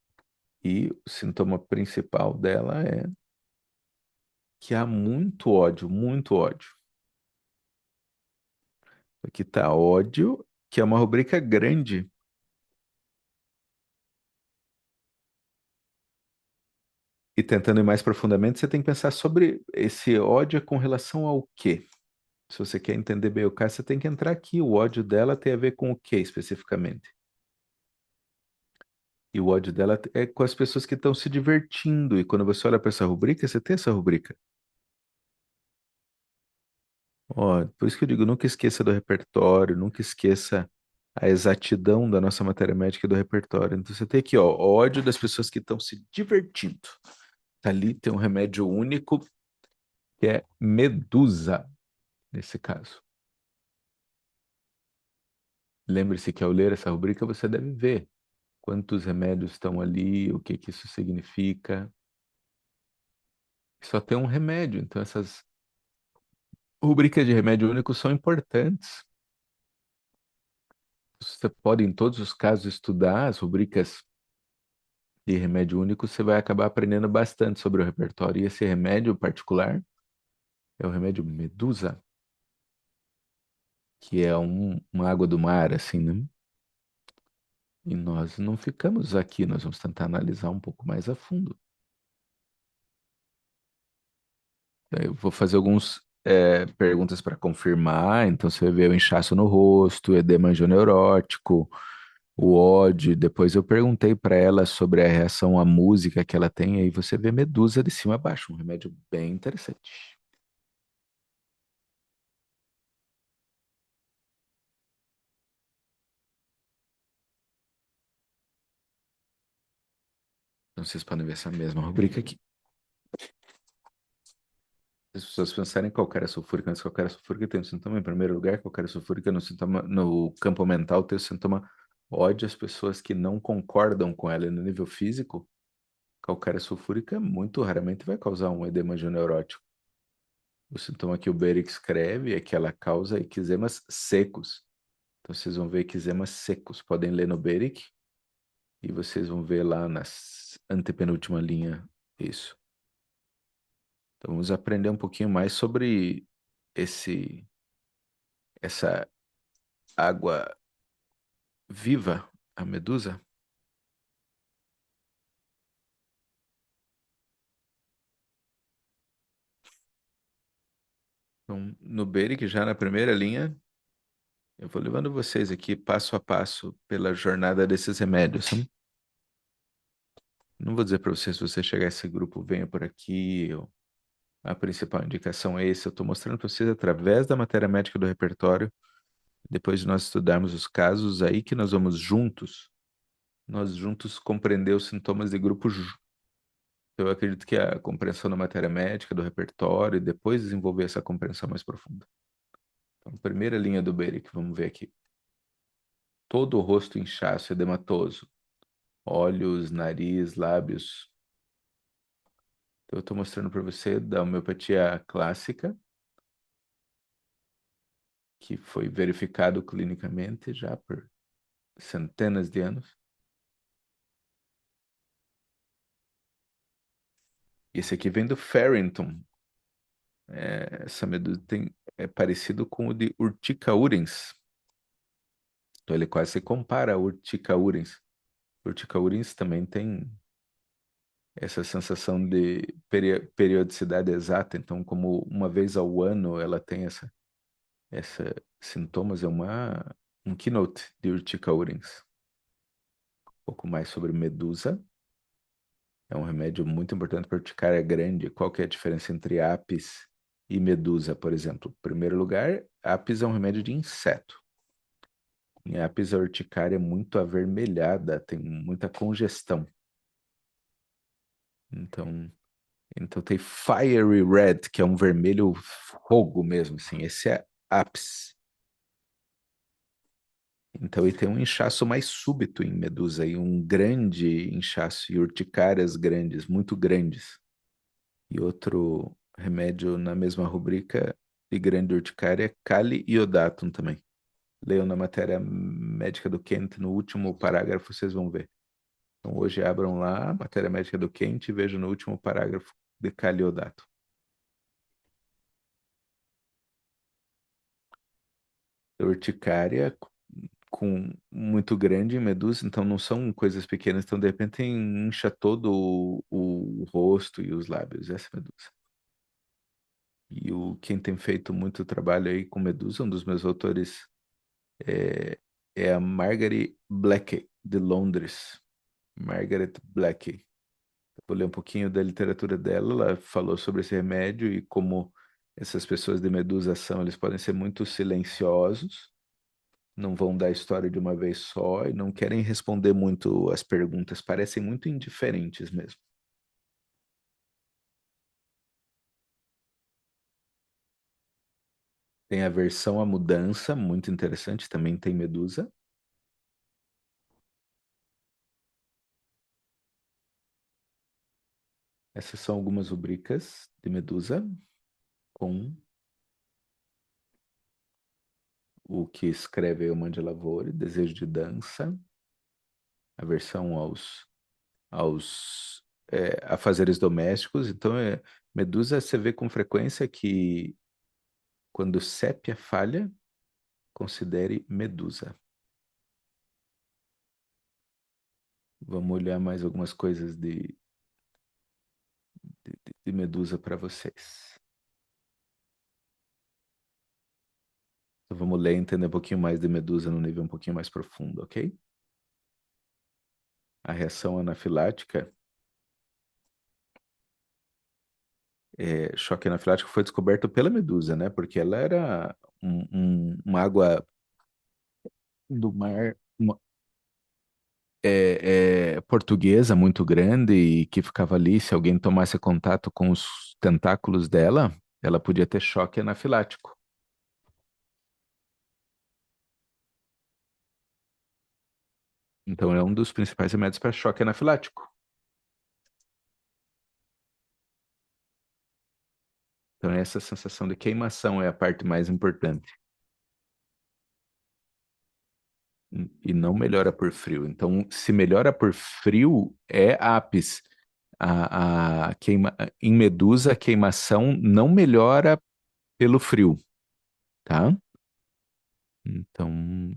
E o sintoma principal dela é que há muito ódio, muito ódio. Aqui está ódio, que é uma rubrica grande. E tentando ir mais profundamente, você tem que pensar sobre esse ódio é com relação ao quê? Se você quer entender bem o caso, você tem que entrar aqui. O ódio dela tem a ver com o quê especificamente? E o ódio dela é com as pessoas que estão se divertindo. E quando você olha para essa rubrica, você tem essa rubrica. Ó, por isso que eu digo, nunca esqueça do repertório, nunca esqueça a exatidão da nossa matéria médica e do repertório. Então você tem aqui, ó, ódio das pessoas que estão se divertindo. Ali tem um remédio único que é Medusa, nesse caso. Lembre-se que ao ler essa rubrica você deve ver quantos remédios estão ali, o que que isso significa. Só tem um remédio, então essas rubricas de remédio único são importantes. Você pode, em todos os casos, estudar as rubricas E remédio único você vai acabar aprendendo bastante sobre o repertório. E esse remédio particular é o remédio Medusa, que é uma água do mar, assim, né? E nós não ficamos aqui, nós vamos tentar analisar um pouco mais a fundo. Eu vou fazer algumas perguntas para confirmar. Então, você vai ver o inchaço no rosto, o edema anjoneurótico, o ódio. Depois eu perguntei para ela sobre a reação à música que ela tem. Aí você vê Medusa de cima a baixo, um remédio bem interessante. Então, vocês podem ver essa mesma rubrica aqui. As pessoas pensarem em calcária sulfúrica, mas calcária sulfúrica tem um sintoma em primeiro lugar, calcária sulfúrica no campo mental tem o sintoma ódio. As pessoas que não concordam com ela no nível físico, calcária sulfúrica muito raramente vai causar um edema neurótico. O sintoma que o Beric escreve é que ela causa eczemas secos. Então vocês vão ver eczemas secos. Podem ler no Beric e vocês vão ver lá na antepenúltima linha isso. Então vamos aprender um pouquinho mais sobre essa água viva, a medusa. Então, no Beric, já na primeira linha, eu vou levando vocês aqui passo a passo pela jornada desses remédios. Sabe? Não vou dizer para vocês, se você chegar a esse grupo, venha por aqui. A principal indicação é esse. Eu estou mostrando para vocês através da matéria médica do repertório. Depois de nós estudarmos os casos, aí que nós juntos compreender os sintomas de grupo. Eu acredito que a compreensão da matéria médica, do repertório, e depois desenvolver essa compreensão mais profunda. Então, primeira linha do Beric, vamos ver aqui. Todo o rosto inchaço, edematoso. Olhos, nariz, lábios. Então, eu estou mostrando para você da homeopatia clássica, que foi verificado clinicamente já por centenas de anos. Esse aqui vem do Farrington. Essa medusa é parecido com o de Urtica urens. Então ele quase se compara a Urtica urens. Urtica urens também tem essa sensação de periodicidade exata. Então, como uma vez ao ano ela tem essa sintomas, é um keynote de Urtica urens. Um pouco mais sobre medusa. É um remédio muito importante para urticária grande. Qual que é a diferença entre apis e medusa, por exemplo? Em primeiro lugar, apis é um remédio de inseto. Em apis, a urticária é muito avermelhada, tem muita congestão. Então tem fiery red, que é um vermelho fogo mesmo, assim. Esse é apis. Então ele tem um inchaço mais súbito em medusa e um grande inchaço e urticárias grandes, muito grandes. E outro remédio na mesma rubrica de grande urticária é Kali iodatum também. Leiam na matéria médica do Kent, no último parágrafo, vocês vão ver. Então hoje abram lá a matéria médica do Kent e vejam no último parágrafo de Kali iodatum. Urticária com muito grande em medusa, então não são coisas pequenas, então de repente incha todo o rosto e os lábios, essa medusa. E quem tem feito muito trabalho aí com medusa, um dos meus autores é a Margaret Blackie, de Londres. Margaret Blackie. Vou ler um pouquinho da literatura dela, ela falou sobre esse remédio e como essas pessoas de medusa são, eles podem ser muito silenciosos, não vão dar a história de uma vez só e não querem responder muito as perguntas, parecem muito indiferentes mesmo. Tem a versão à mudança, muito interessante, também tem medusa. Essas são algumas rubricas de medusa com o que escreve o Mandia Lavori, Desejo de Dança, a versão aos aos afazeres domésticos. Então, medusa você vê com frequência que quando sépia falha, considere medusa. Vamos olhar mais algumas coisas de medusa para vocês. Então, vamos ler e entender um pouquinho mais de medusa no nível um pouquinho mais profundo, ok? A reação anafilática, choque anafilático foi descoberto pela medusa, né? Porque ela era uma água do mar portuguesa muito grande e que ficava ali. Se alguém tomasse contato com os tentáculos dela, ela podia ter choque anafilático. Então é um dos principais remédios para choque anafilático. Então essa sensação de queimação é a parte mais importante. E não melhora por frio. Então, se melhora por frio, é ápice. Em medusa, a queimação não melhora pelo frio, tá? Então,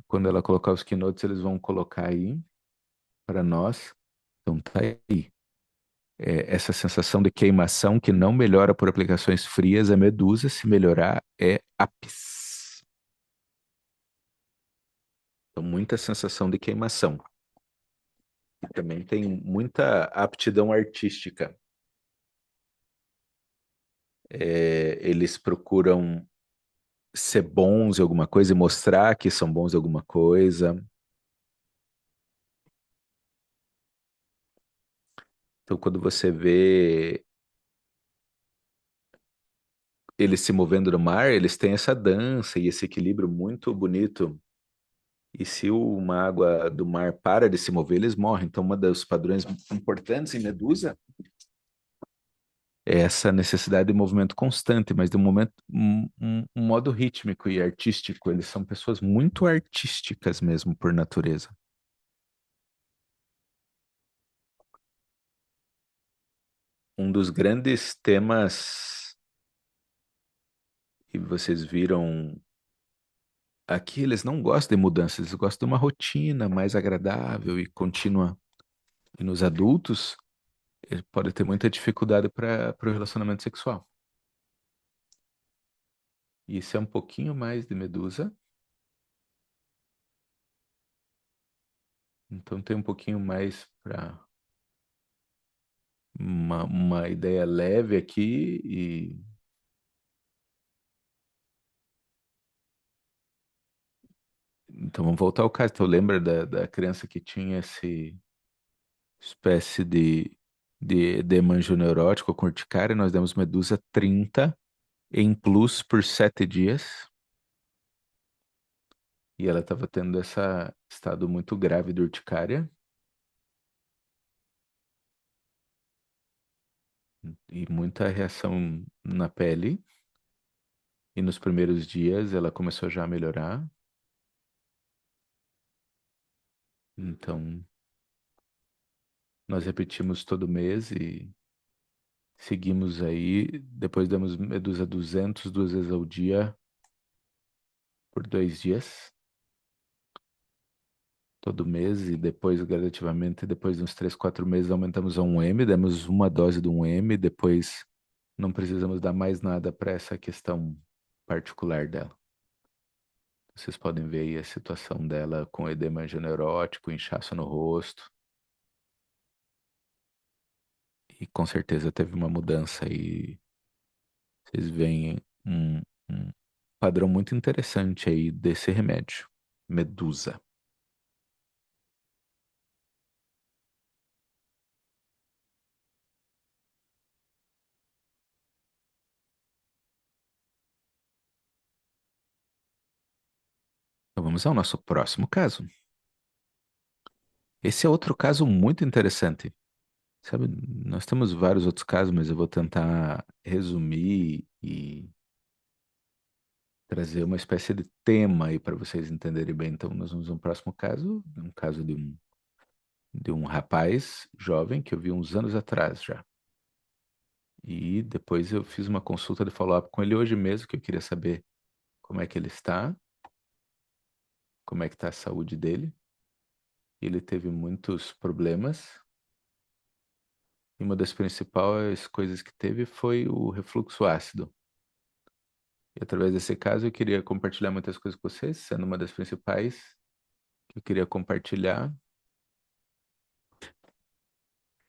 quando ela colocar os keynotes, eles vão colocar aí para nós. Então, tá aí. Essa sensação de queimação que não melhora por aplicações frias é medusa, se melhorar é ápice. Então, muita sensação de queimação. E também tem muita aptidão artística. Eles procuram ser bons em alguma coisa e mostrar que são bons em alguma coisa. Então, quando você vê eles se movendo no mar, eles têm essa dança e esse equilíbrio muito bonito. E se uma água do mar para de se mover, eles morrem. Então, um dos padrões importantes em Medusa é essa necessidade de movimento constante, mas de um modo rítmico e artístico. Eles são pessoas muito artísticas mesmo, por natureza. Um dos grandes temas que vocês viram aqui, eles não gostam de mudanças, eles gostam de uma rotina mais agradável e contínua. E nos adultos, ele pode ter muita dificuldade para o relacionamento sexual. Isso é um pouquinho mais de Medusa. Então tem um pouquinho mais para uma ideia leve aqui e então vamos voltar ao caso. Então lembra da criança que tinha esse espécie de edema anjoneurótico com urticária? Nós demos Medusa 30 em plus por 7 dias. E ela estava tendo esse estado muito grave de urticária e muita reação na pele. E nos primeiros dias ela começou já a melhorar. Então, nós repetimos todo mês e seguimos aí. Depois damos Medusa 200 duas vezes ao dia por 2 dias. Todo mês e depois, gradativamente, depois de uns 3, 4 meses, aumentamos a 1 m, demos uma dose de 1 m, depois não precisamos dar mais nada para essa questão particular dela. Vocês podem ver aí a situação dela com edema generótico, inchaço no rosto. E com certeza teve uma mudança aí. Vocês veem um padrão muito interessante aí desse remédio. Medusa. Então vamos ao nosso próximo caso. Esse é outro caso muito interessante. Sabe, nós temos vários outros casos, mas eu vou tentar resumir e trazer uma espécie de tema aí para vocês entenderem bem. Então, nós vamos no próximo caso, um caso de de um rapaz jovem que eu vi uns anos atrás já. E depois eu fiz uma consulta de follow-up com ele hoje mesmo, que eu queria saber como é que ele está, como é que está a saúde dele. Ele teve muitos problemas. E uma das principais coisas que teve foi o refluxo ácido. E através desse caso eu queria compartilhar muitas coisas com vocês, sendo uma das principais que eu queria compartilhar.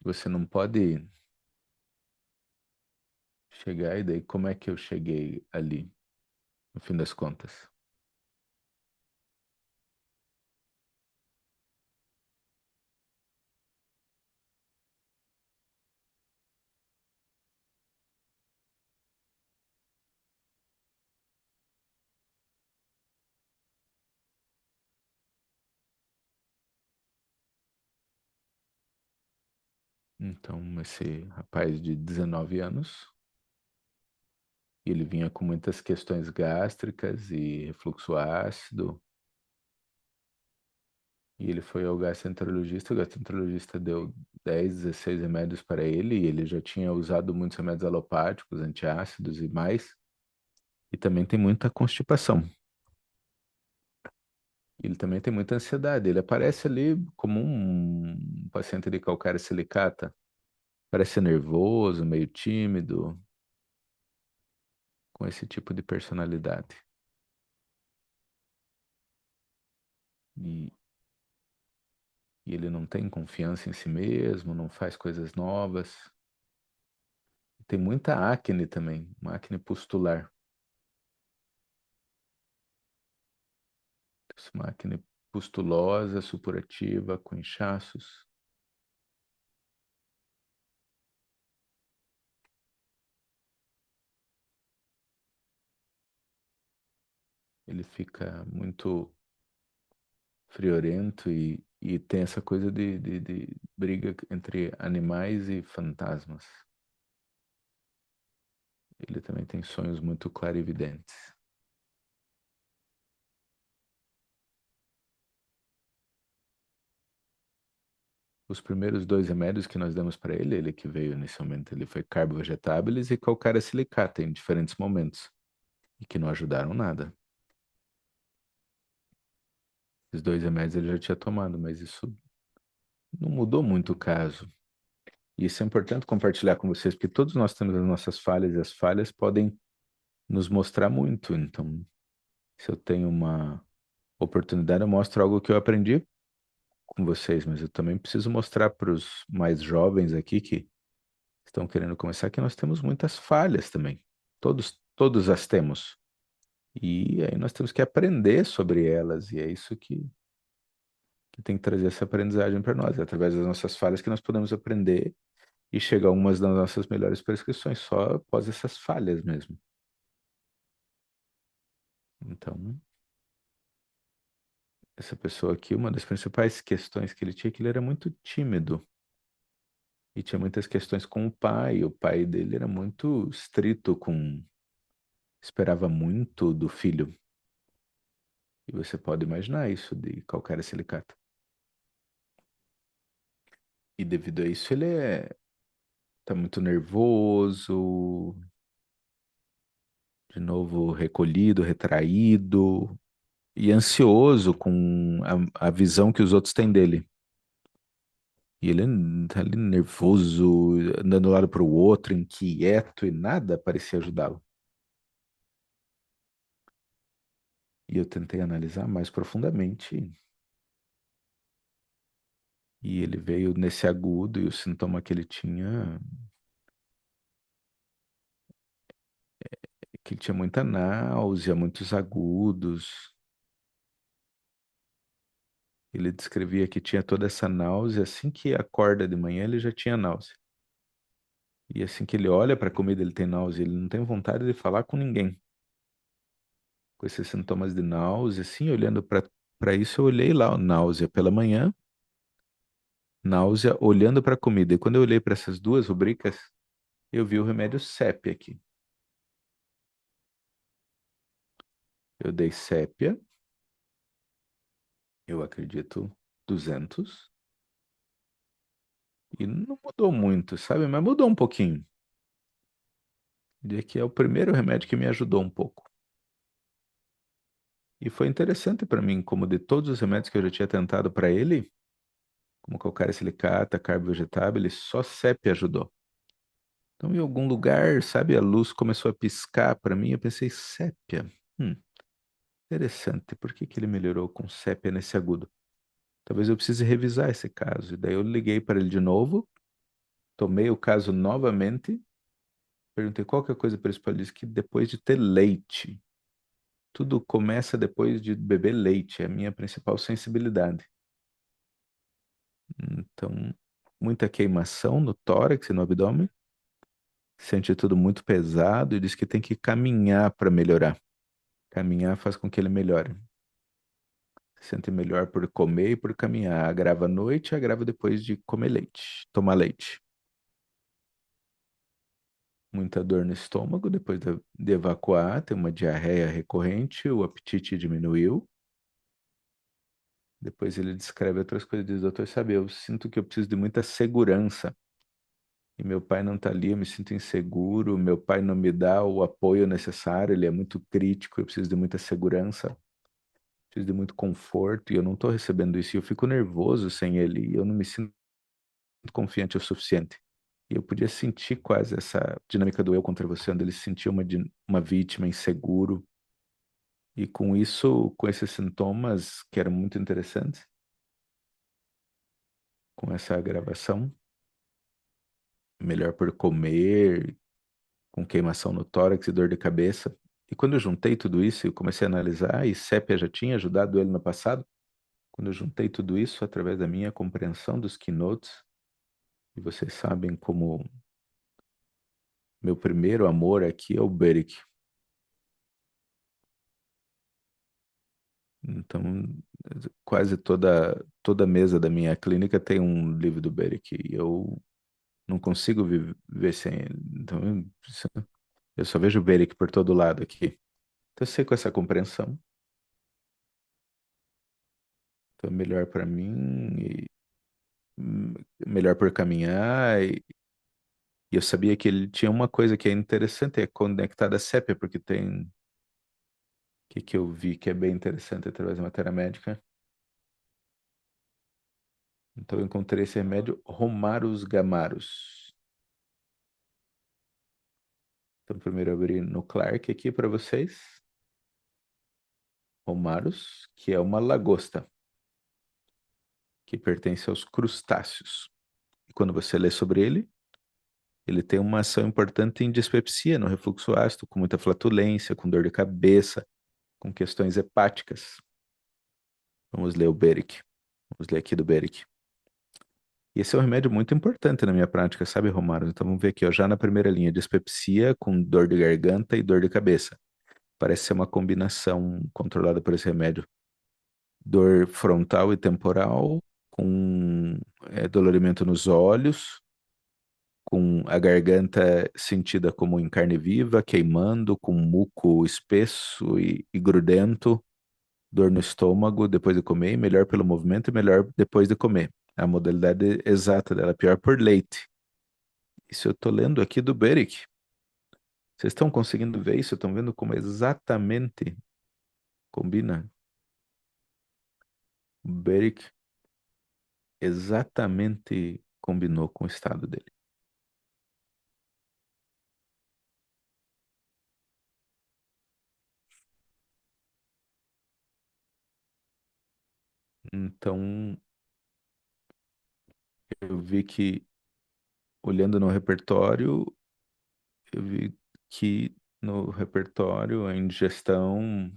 Você não pode chegar, e daí como é que eu cheguei ali, no fim das contas? Então, esse rapaz de 19 anos, ele vinha com muitas questões gástricas e refluxo ácido, e ele foi ao gastroenterologista, o gastroenterologista deu 10, 16 remédios para ele, e ele já tinha usado muitos remédios alopáticos, antiácidos e mais, e também tem muita constipação. Ele também tem muita ansiedade, ele aparece ali como um paciente de calcária silicata, parece nervoso, meio tímido, com esse tipo de personalidade. E, e ele não tem confiança em si mesmo, não faz coisas novas. Tem muita acne também, uma acne pustular. Uma acne pustulosa, supurativa, com inchaços. Ele fica muito friorento e tem essa coisa de briga entre animais e fantasmas. Ele também tem sonhos muito clarividentes. Os primeiros dois remédios que nós damos para ele, ele que veio inicialmente, ele foi carbo vegetabilis e calcária silicata em diferentes momentos, e que não ajudaram nada. Os dois remédios ele já tinha tomado, mas isso não mudou muito o caso. E isso é importante compartilhar com vocês, porque todos nós temos as nossas falhas, e as falhas podem nos mostrar muito. Então, se eu tenho uma oportunidade, eu mostro algo que eu aprendi com vocês, mas eu também preciso mostrar para os mais jovens aqui que estão querendo começar que nós temos muitas falhas também. Todos as temos. E aí nós temos que aprender sobre elas, e é isso que tem que trazer essa aprendizagem para nós. É através das nossas falhas que nós podemos aprender e chegar a umas das nossas melhores prescrições, só após essas falhas mesmo. Então, essa pessoa aqui, uma das principais questões que ele tinha é que ele era muito tímido. E tinha muitas questões com o pai. O pai dele era muito estrito com... Esperava muito do filho. E você pode imaginar isso de calcária silicata. E devido a isso ele tá muito nervoso, de novo recolhido, retraído e ansioso com a visão que os outros têm dele. E ele tá ali nervoso, andando de um lado para o outro, inquieto e nada parecia ajudá-lo. E eu tentei analisar mais profundamente. E ele veio nesse agudo e o sintoma que ele tinha, é que ele tinha muita náusea, muitos agudos. Ele descrevia que tinha toda essa náusea, assim que acorda de manhã ele já tinha náusea. E assim que ele olha para a comida ele tem náusea, ele não tem vontade de falar com ninguém. Com esses sintomas de náusea, assim, olhando para isso, eu olhei lá, ó, náusea pela manhã, náusea olhando para a comida. E quando eu olhei para essas duas rubricas, eu vi o remédio CEP aqui. Eu dei sépia, eu acredito, 200. E não mudou muito, sabe? Mas mudou um pouquinho. Diria que é o primeiro remédio que me ajudou um pouco. E foi interessante para mim, como de todos os remédios que eu já tinha tentado para ele, como calcário silicata, carbo vegetável, só CEP ajudou. Então, em algum lugar, sabe, a luz começou a piscar para mim. Eu pensei, sépia. Interessante. Por que que ele melhorou com sépia nesse agudo? Talvez eu precise revisar esse caso. E daí eu liguei para ele de novo, tomei o caso novamente, perguntei qualquer coisa para ele. Ele disse que depois de ter leite, tudo começa depois de beber leite. É a minha principal sensibilidade. Então, muita queimação no tórax e no abdômen. Sente tudo muito pesado e diz que tem que caminhar para melhorar. Caminhar faz com que ele melhore. Se sente melhor por comer e por caminhar. Agrava à noite, agrava depois de comer leite, tomar leite. Muita dor no estômago depois de evacuar, tem uma diarreia recorrente, o apetite diminuiu. Depois ele descreve outras coisas, diz, doutor, sabe, eu sinto que eu preciso de muita segurança. E meu pai não está ali, eu me sinto inseguro, meu pai não me dá o apoio necessário, ele é muito crítico, eu preciso de muita segurança, preciso de muito conforto, e eu não estou recebendo isso, e eu fico nervoso sem ele, e eu não me sinto confiante o suficiente. E eu podia sentir quase essa dinâmica do eu contra você, onde ele se sentia uma vítima, inseguro, e com isso, com esses sintomas que eram muito interessantes, com essa agravação, melhor por comer, com queimação no tórax e dor de cabeça. E quando eu juntei tudo isso e comecei a analisar, e sépia já tinha ajudado ele no passado, quando eu juntei tudo isso através da minha compreensão dos keynotes, e vocês sabem como meu primeiro amor aqui é o Beric. Então, quase toda mesa da minha clínica tem um livro do Beric, e eu não consigo viver sem ele. Então, eu só vejo o Beric por todo lado aqui. Então, eu sei com essa compreensão, então é melhor para mim, hum, melhor por caminhar. E eu sabia que ele tinha uma coisa que é interessante, é conectada à sépia, porque tem. O que eu vi que é bem interessante através da matéria médica. Então eu encontrei esse remédio Romarus Gamarus. Então primeiro eu abri no Clark aqui para vocês. Romarus, que é uma lagosta, que pertence aos crustáceos. E quando você lê sobre ele, ele tem uma ação importante em dispepsia, no refluxo ácido, com muita flatulência, com dor de cabeça, com questões hepáticas. Vamos ler o Beric. Vamos ler aqui do Beric. E esse é um remédio muito importante na minha prática, sabe, Romário? Então vamos ver aqui, ó, já na primeira linha, dispepsia com dor de garganta e dor de cabeça. Parece ser uma combinação controlada por esse remédio. Dor frontal e temporal, com dolorimento nos olhos, com a garganta sentida como em carne viva, queimando, com muco espesso e grudento, dor no estômago depois de comer, melhor pelo movimento e melhor depois de comer. A modalidade exata dela, pior por leite. Isso eu tô lendo aqui do Beric. Vocês estão conseguindo ver isso? Estão vendo como exatamente combina? O Beric exatamente combinou com o estado dele. Então, eu vi que, olhando no repertório, eu vi que no repertório a indigestão.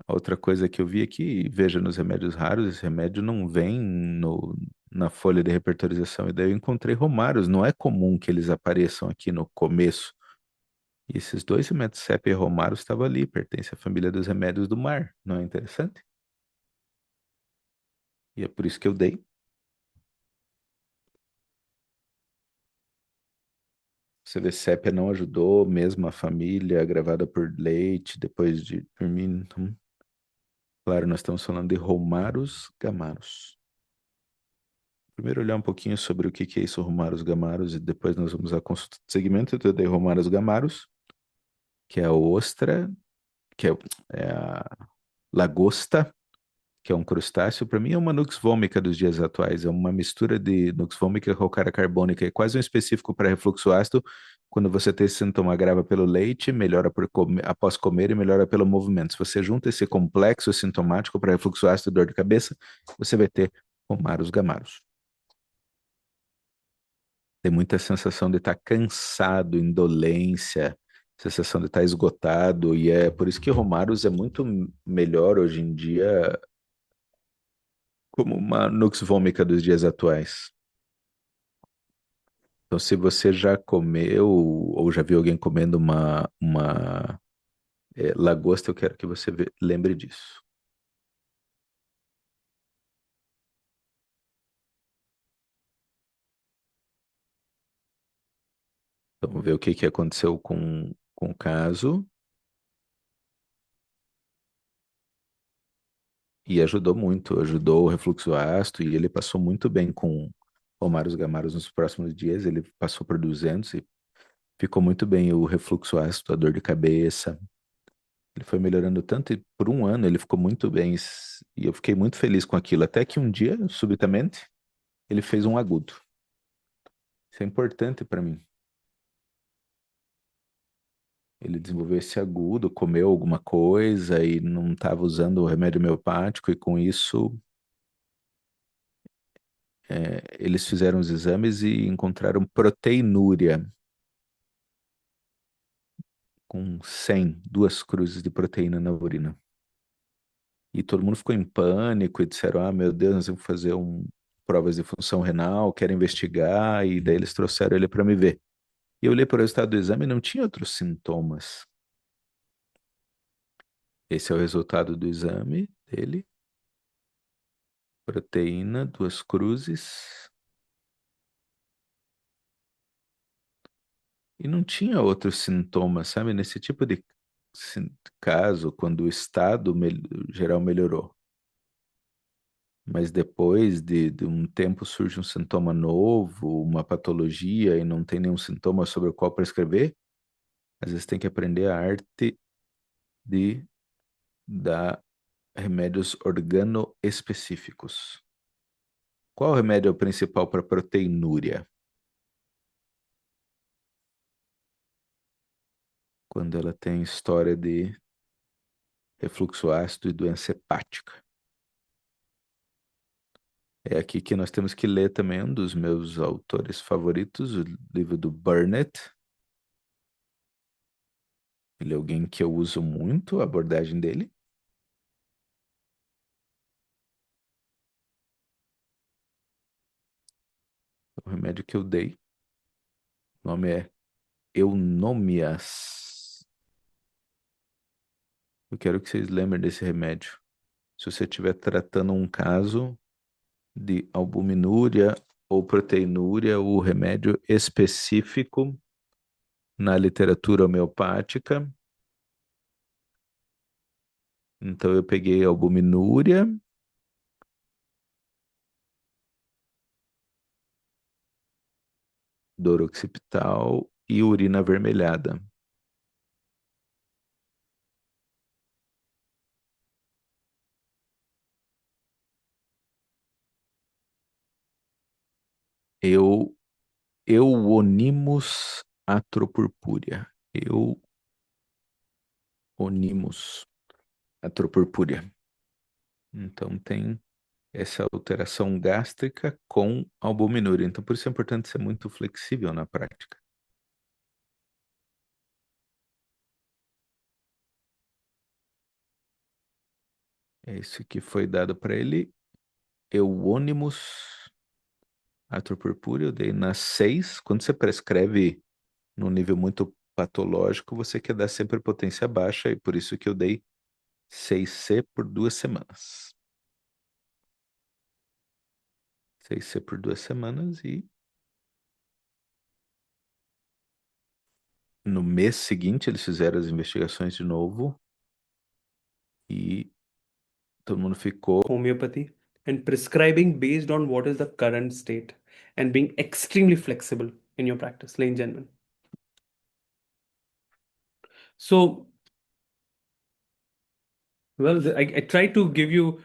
Outra coisa que eu vi aqui, veja nos remédios raros, esse remédio não vem na folha de repertorização. E daí eu encontrei Romaros. Não é comum que eles apareçam aqui no começo. E esses dois remédios, Cepa e Romaros, estavam ali, pertence à família dos remédios do mar. Não é interessante? E é por isso que eu dei. Você vê, sépia não ajudou, mesmo a família agravada por leite, depois de dormir. Então, claro, nós estamos falando de Romaros Gamarus. Primeiro olhar um pouquinho sobre o que que é isso, Romaros Gamaros, e depois nós vamos à consulta de segmento. Então, eu dei Romaros Gamaros, que é a ostra, que é a lagosta, que é um crustáceo. Para mim é uma nux vomica dos dias atuais, é uma mistura de nux vomica com calcária carbônica, é quase um específico para refluxo ácido. Quando você tem esse sintoma grave pelo leite, melhora após comer e melhora pelo movimento. Se você junta esse complexo sintomático para refluxo ácido e dor de cabeça, você vai ter Romaros Gamaros. Tem muita sensação de estar cansado, indolência, sensação de estar esgotado, e é por isso que Romaros é muito melhor hoje em dia como uma nux vomica dos dias atuais. Então, se você já comeu ou já viu alguém comendo uma lagosta, eu quero que você lembre disso. Então, vamos ver o que que aconteceu com o caso. E ajudou muito, ajudou o refluxo ácido e ele passou muito bem com Romaros Gamaros nos próximos dias. Ele passou por 200 e ficou muito bem o refluxo ácido, a dor de cabeça. Ele foi melhorando tanto e por um ano ele ficou muito bem e eu fiquei muito feliz com aquilo. Até que um dia, subitamente, ele fez um agudo. Isso é importante para mim. Ele desenvolveu esse agudo, comeu alguma coisa e não estava usando o remédio homeopático e com isso eles fizeram os exames e encontraram proteinúria com 100, 2 cruzes de proteína na urina. E todo mundo ficou em pânico e disseram, ah, meu Deus, nós vamos fazer provas de função renal, quero investigar, e daí eles trouxeram ele para me ver. E eu olhei para o resultado do exame e não tinha outros sintomas. Esse é o resultado do exame dele. Proteína, 2 cruzes. E não tinha outros sintomas, sabe? Nesse tipo de caso, quando o estado geral melhorou, mas depois de um tempo surge um sintoma novo, uma patologia, e não tem nenhum sintoma sobre o qual prescrever, às vezes tem que aprender a arte de dar remédios organoespecíficos. Qual remédio é o principal para proteinúria? Quando ela tem história de refluxo ácido e doença hepática. É aqui que nós temos que ler também um dos meus autores favoritos, o livro do Burnett. Ele é alguém que eu uso muito, a abordagem dele. O remédio que eu dei, o nome é Eunomias. Eu quero que vocês lembrem desse remédio. Se você estiver tratando um caso de albuminúria ou proteinúria, o remédio específico na literatura homeopática. Então eu peguei albuminúria, dor occipital e urina avermelhada. Eu Euonymus atropurpúrea. Euonymus atropurpúrea. Então tem essa alteração gástrica com albuminúria. Então por isso é importante ser muito flexível na prática. É isso que foi dado para ele. Euonymus atropurpúrea. Eu dei nas 6. Quando você prescreve num nível muito patológico, você quer dar sempre potência baixa, e por isso que eu dei 6C por 2 semanas. 6C por 2 semanas e no mês seguinte eles fizeram as investigações de novo e todo mundo ficou. Homeopathy. and prescribing based on what is the current state and being extremely flexible in your practice, ladies and gentlemen. So, well, I tried to give you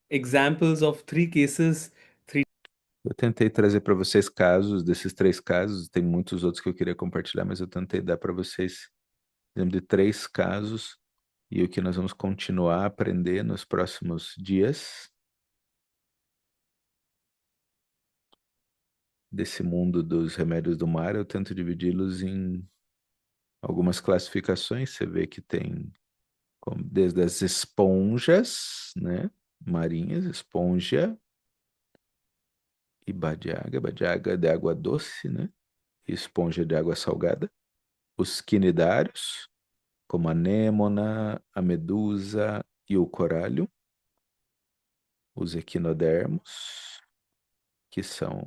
examples of 3 cases. Eu tentei trazer para vocês casos desses 3 casos, tem muitos outros que eu queria compartilhar, mas eu tentei dar para vocês, exemplo, de 3 casos, e o que nós vamos continuar a aprender nos próximos dias desse mundo dos remédios do mar. Eu tento dividi-los em algumas classificações. Você vê que tem desde as esponjas, né, marinhas, esponja e badiaga, badiaga de água doce, né, e esponja de água salgada. Os quinidários, como a anêmona, a medusa e o corálio. Os equinodermos, que são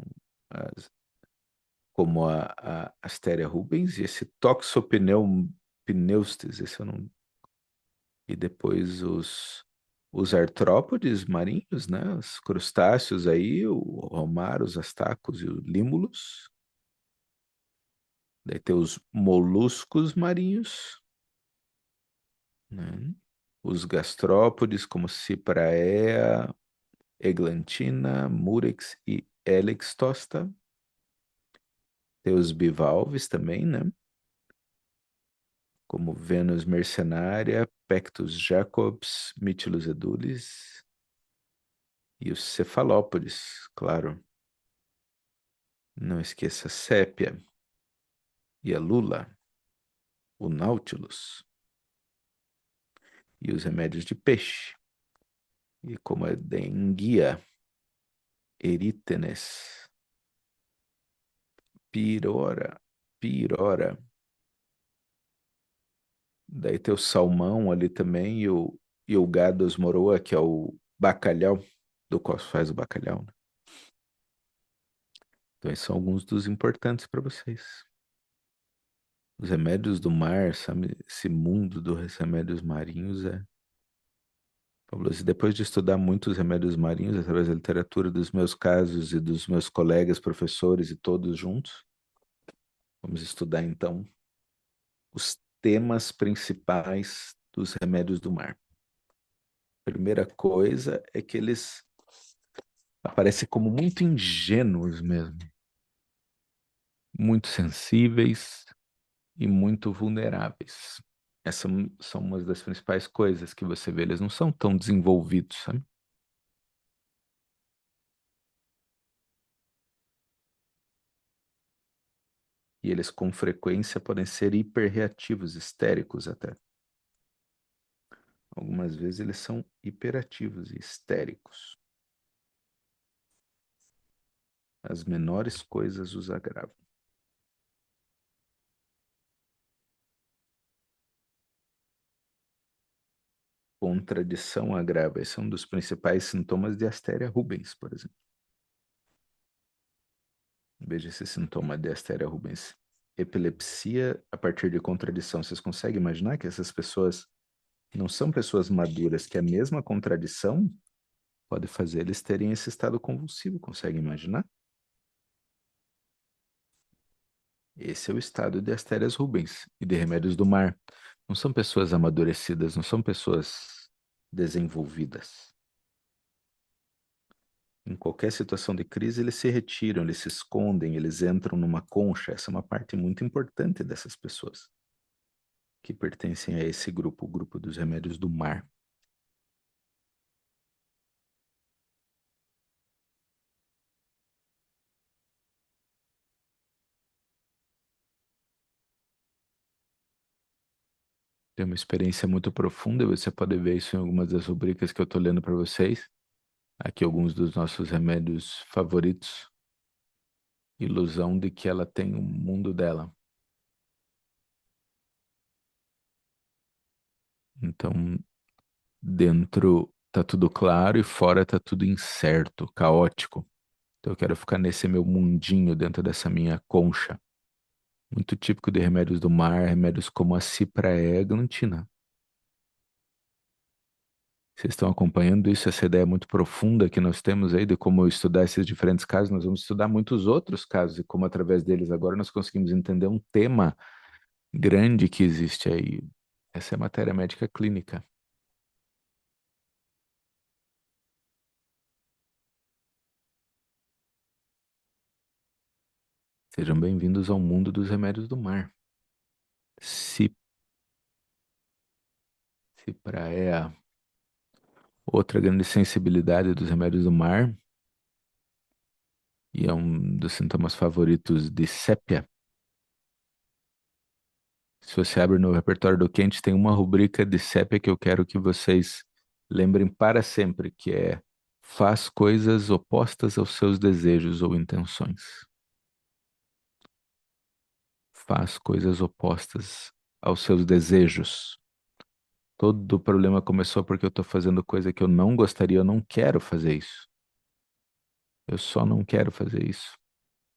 como a Asteria rubens, e esse Toxopneustes, esse eu não... E depois os artrópodes marinhos, né? Os crustáceos aí, o romar, os astacos e os límulos. Daí tem os moluscos marinhos, né? Os gastrópodes, como Cypraea, Eglantina, Murex e Helix tosta. Tem os bivalves também, né? Como Venus mercenária, Pectus jacobs, Mytilus edulis e os cefalópodes, claro. Não esqueça a sépia e a lula, o Nautilus e os remédios de peixe, e como a denguia, Erítenes, pirora. Daí tem o salmão ali também e o Gadus moroa, que é o bacalhau, do qual se faz o bacalhau, né? Então, esses são alguns dos importantes para vocês. Os remédios do mar, sabe? Esse mundo dos remédios marinhos é fabuloso. E depois de estudar muitos remédios marinhos, através da literatura, dos meus casos e dos meus colegas, professores e todos juntos, vamos estudar então os temas principais dos remédios do mar. Primeira coisa é que eles aparecem como muito ingênuos mesmo, muito sensíveis e muito vulneráveis. Essas são umas das principais coisas que você vê. Eles não são tão desenvolvidos, sabe? E eles com frequência podem ser hiperreativos, histéricos até. Algumas vezes eles são hiperativos e histéricos. As menores coisas os agravam. Contradição agrava. Esse é um dos principais sintomas de Asteria rubens, por exemplo. Veja esse sintoma de Asteria rubens. Epilepsia a partir de contradição. Vocês conseguem imaginar que essas pessoas não são pessoas maduras, que a mesma contradição pode fazer eles terem esse estado convulsivo? Conseguem imaginar? Esse é o estado de Astérias rubens e de remédios do mar. Não são pessoas amadurecidas, não são pessoas desenvolvidas. Em qualquer situação de crise, eles se retiram, eles se escondem, eles entram numa concha. Essa é uma parte muito importante dessas pessoas que pertencem a esse grupo, o grupo dos remédios do mar. Tem uma experiência muito profunda, você pode ver isso em algumas das rubricas que eu estou lendo para vocês. Aqui alguns dos nossos remédios favoritos. Ilusão de que ela tem um mundo dela. Então, dentro tá tudo claro e fora tá tudo incerto, caótico. Então eu quero ficar nesse meu mundinho dentro dessa minha concha. Muito típico de remédios do mar, remédios como a cipraeglantina. Vocês estão acompanhando isso, essa ideia muito profunda que nós temos aí de como estudar esses diferentes casos. Nós vamos estudar muitos outros casos e como através deles agora nós conseguimos entender um tema grande que existe aí. Essa é a matéria médica clínica. Sejam bem-vindos ao mundo dos remédios do mar. Cipra é a outra grande sensibilidade dos remédios do mar e é um dos sintomas favoritos de sépia. Se você abre no repertório do Quente, tem uma rubrica de sépia que eu quero que vocês lembrem para sempre, que é faz coisas opostas aos seus desejos ou intenções. Faz coisas opostas aos seus desejos. Todo o problema começou porque eu estou fazendo coisa que eu não gostaria, eu não quero fazer isso. Eu só não quero fazer isso.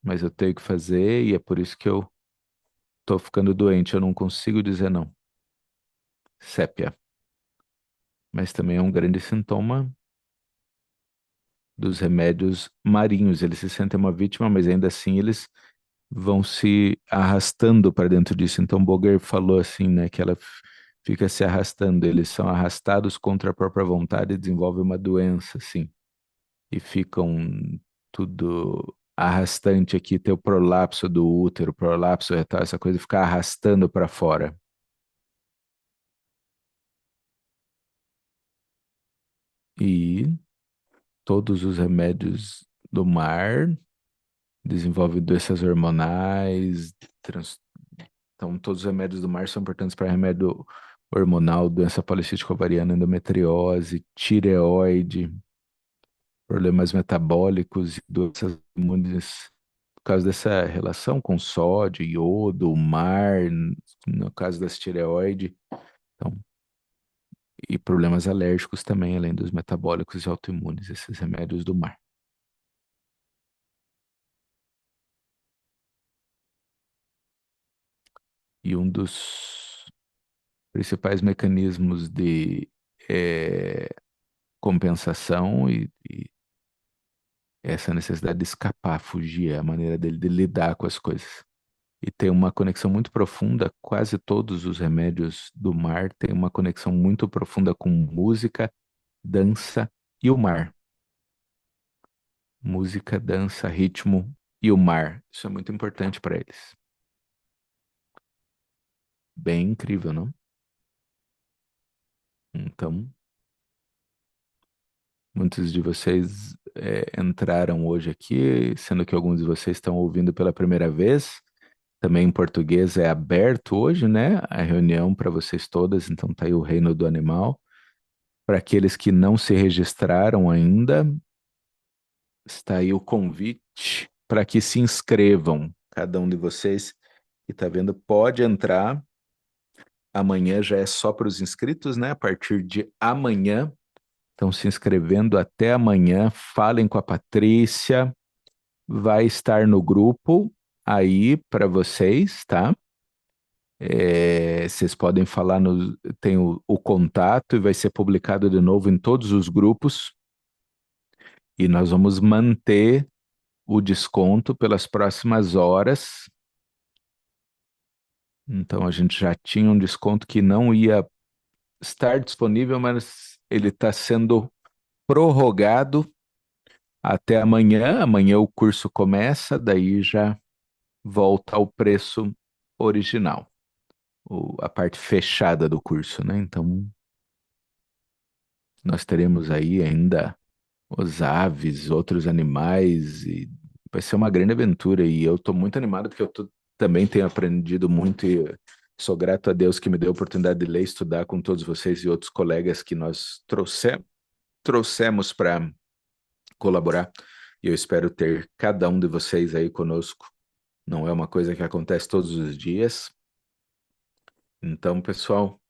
Mas eu tenho que fazer e é por isso que eu estou ficando doente. Eu não consigo dizer não. Sépia. Mas também é um grande sintoma dos remédios marinhos. Eles se sentem uma vítima, mas ainda assim eles vão se arrastando para dentro disso. Então Boger falou assim, né, que ela fica se arrastando. Eles são arrastados contra a própria vontade e desenvolvem uma doença, assim. E ficam tudo arrastante aqui, tem o prolapso do útero, prolapso retal, essa coisa fica arrastando para fora. E todos os remédios do mar desenvolvem doenças hormonais, então todos os remédios do mar são importantes para remédio hormonal, doença policística ovariana, endometriose, tireoide, problemas metabólicos e doenças imunes por causa dessa relação com sódio, iodo, mar, no caso das tireoide, então, e problemas alérgicos também, além dos metabólicos e autoimunes, esses remédios do mar. E um dos principais mecanismos de compensação e essa necessidade de escapar, fugir, é a maneira dele de lidar com as coisas. E tem uma conexão muito profunda, quase todos os remédios do mar têm uma conexão muito profunda com música, dança e o mar. Música, dança, ritmo e o mar. Isso é muito importante para eles. Bem incrível, não? Então, muitos de vocês entraram hoje aqui, sendo que alguns de vocês estão ouvindo pela primeira vez. Também em português é aberto hoje, né? A reunião para vocês todas, então tá aí o Reino do Animal. Para aqueles que não se registraram ainda, está aí o convite para que se inscrevam. Cada um de vocês que está vendo pode entrar. Amanhã já é só para os inscritos, né? A partir de amanhã. Estão se inscrevendo até amanhã. Falem com a Patrícia. Vai estar no grupo aí para vocês, tá? Vocês podem falar no. Tem o contato e vai ser publicado de novo em todos os grupos. E nós vamos manter o desconto pelas próximas horas. Então a gente já tinha um desconto que não ia estar disponível, mas ele está sendo prorrogado até amanhã. Amanhã o curso começa, daí já volta ao preço original, a parte fechada do curso, né? Então nós teremos aí ainda os aves, outros animais, e vai ser uma grande aventura. E eu estou muito animado porque também tenho aprendido muito e sou grato a Deus que me deu a oportunidade de ler e estudar com todos vocês e outros colegas que nós trouxemos para colaborar. E eu espero ter cada um de vocês aí conosco. Não é uma coisa que acontece todos os dias. Então, pessoal,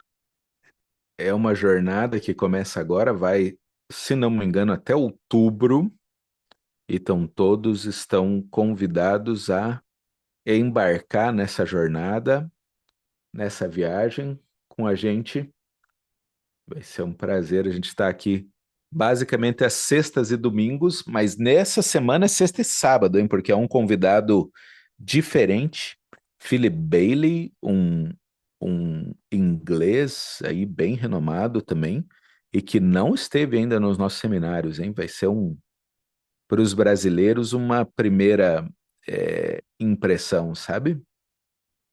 é uma jornada que começa agora, vai, se não me engano, até outubro. Então, todos estão convidados a embarcar nessa jornada, nessa viagem com a gente. Vai ser um prazer a gente estar aqui basicamente às sextas e domingos, mas nessa semana é sexta e sábado, hein? Porque é um convidado diferente, Philip Bailey, um inglês aí bem renomado também, e que não esteve ainda nos nossos seminários, hein? Vai ser para os brasileiros uma primeira impressão, sabe?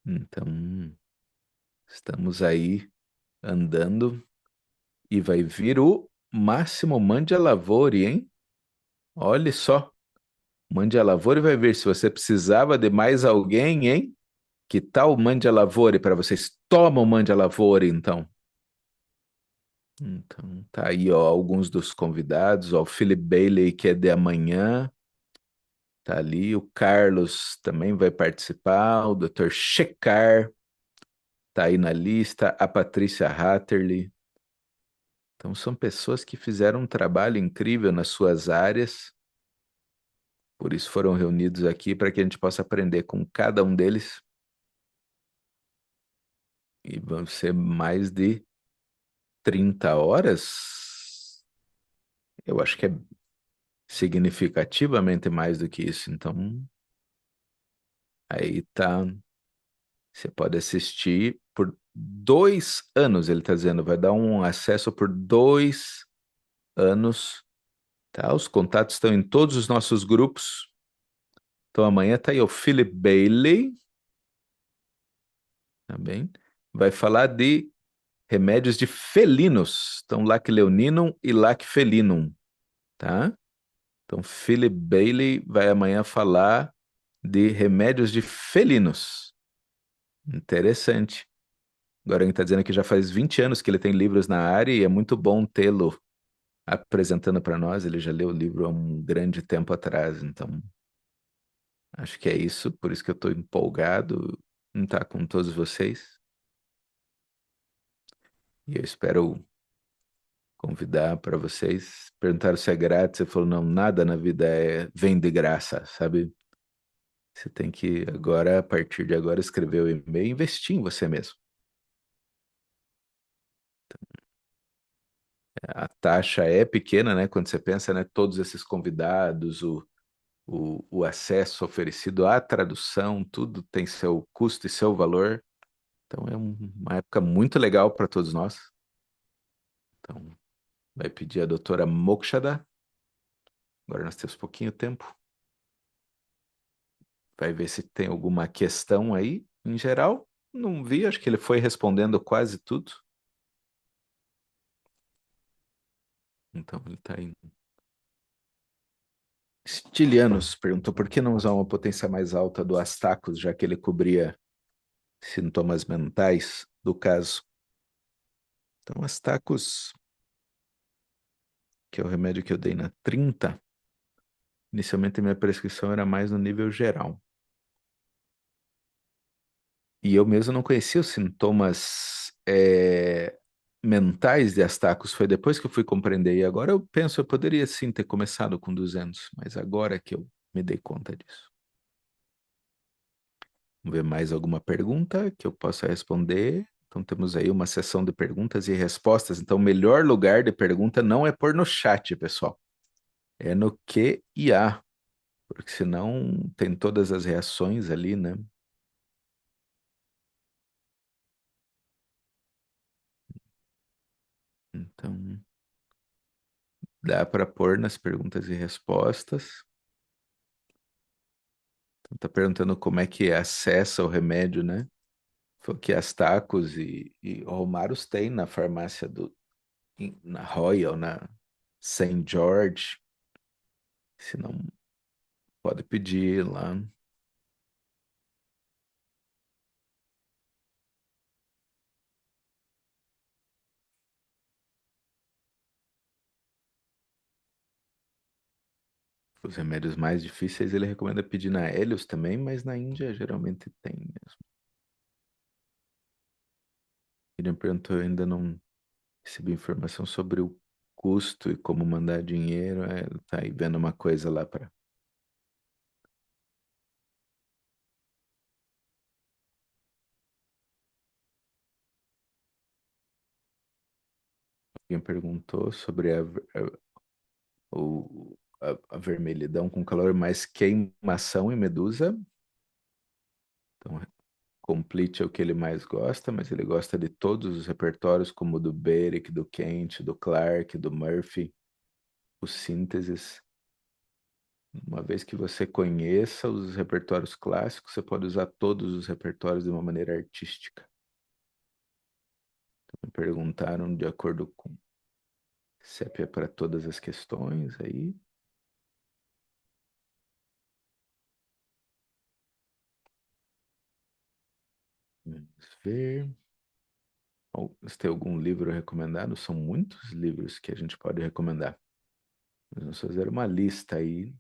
Então, estamos aí andando e vai vir o Máximo Mandialavori, hein? Olha só, Mandialavori vai ver se você precisava de mais alguém, hein? Que tal o Mandialavori para vocês? Toma o Mandialavori, então. Então, tá aí, ó, alguns dos convidados, ó, o Philip Bailey, que é de amanhã, tá ali, o Carlos também vai participar, o Dr. Shekar tá aí na lista, a Patrícia Hatterley. Então, são pessoas que fizeram um trabalho incrível nas suas áreas. Por isso foram reunidos aqui para que a gente possa aprender com cada um deles. E vão ser mais de 30 horas. Eu acho que é significativamente mais do que isso. Então, aí tá. Você pode assistir por 2 anos, ele está dizendo. Vai dar um acesso por 2 anos. Tá? Os contatos estão em todos os nossos grupos. Então, amanhã tá aí o Philip Bailey. Tá bem? Vai falar de remédios de felinos. Então, Lac leoninum e Lac felinum, tá? Então, Philip Bailey vai amanhã falar de remédios de felinos. Interessante. Agora ele está dizendo que já faz 20 anos que ele tem livros na área e é muito bom tê-lo apresentando para nós. Ele já leu o livro há um grande tempo atrás, então acho que é isso. Por isso que eu estou empolgado em estar com todos vocês. E eu espero convidar para vocês. Perguntaram se é grátis, você falou, não, nada na vida vem de graça, sabe? Você tem que agora, a partir de agora, escrever o e-mail e investir em você mesmo. A taxa é pequena, né? Quando você pensa, né? Todos esses convidados, o acesso oferecido à tradução, tudo tem seu custo e seu valor. Então é uma época muito legal para todos nós. Então, vai pedir a doutora Mokshada. Agora nós temos pouquinho tempo. Vai ver se tem alguma questão aí. Em geral, não vi, acho que ele foi respondendo quase tudo. Então ele está aí. Stilianos perguntou por que não usar uma potência mais alta do Astacus, já que ele cobria sintomas mentais do caso. Então, Astacus, que é o remédio que eu dei na 30, inicialmente minha prescrição era mais no nível geral. E eu mesmo não conhecia os sintomas mentais de Astacus. Foi depois que eu fui compreender. E agora eu penso, eu poderia sim ter começado com 200, mas agora que eu me dei conta disso. Vamos ver mais alguma pergunta que eu possa responder. Então temos aí uma sessão de perguntas e respostas. Então o melhor lugar de pergunta não é pôr no chat, pessoal. É no Q e A, porque senão tem todas as reações ali, né? Então dá para pôr nas perguntas e respostas. Então tá perguntando como é que acessa o remédio, né? Falou que Astacus e Romaros tem na farmácia na Royal, na Saint George. Se não, pode pedir lá. Os remédios mais difíceis ele recomenda pedir na Helios também, mas na Índia geralmente tem mesmo. Ele me perguntou, eu ainda não recebi informação sobre o custo e como mandar dinheiro. Ele tá aí vendo uma coisa lá para. Alguém perguntou sobre a vermelhidão com calor, mais queimação e medusa. Então, Complete é o que ele mais gosta, mas ele gosta de todos os repertórios, como o do Beric, do Kent, do Clark, do Murphy, os sínteses. Uma vez que você conheça os repertórios clássicos, você pode usar todos os repertórios de uma maneira artística. Me perguntaram de acordo com CEP é para todas as questões aí. Vamos ver. Se tem algum livro recomendado, são muitos livros que a gente pode recomendar. Vamos fazer uma lista aí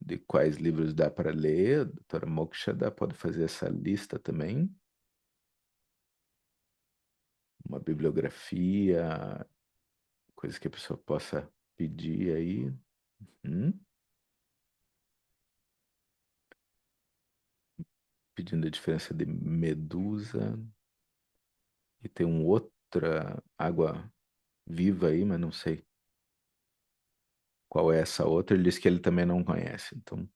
de quais livros dá para ler. A doutora Mokshada pode fazer essa lista também. Uma bibliografia, coisas que a pessoa possa pedir aí. Pedindo a diferença de medusa. E tem outra água viva aí, mas não sei qual é essa outra. Ele disse que ele também não conhece. Então, o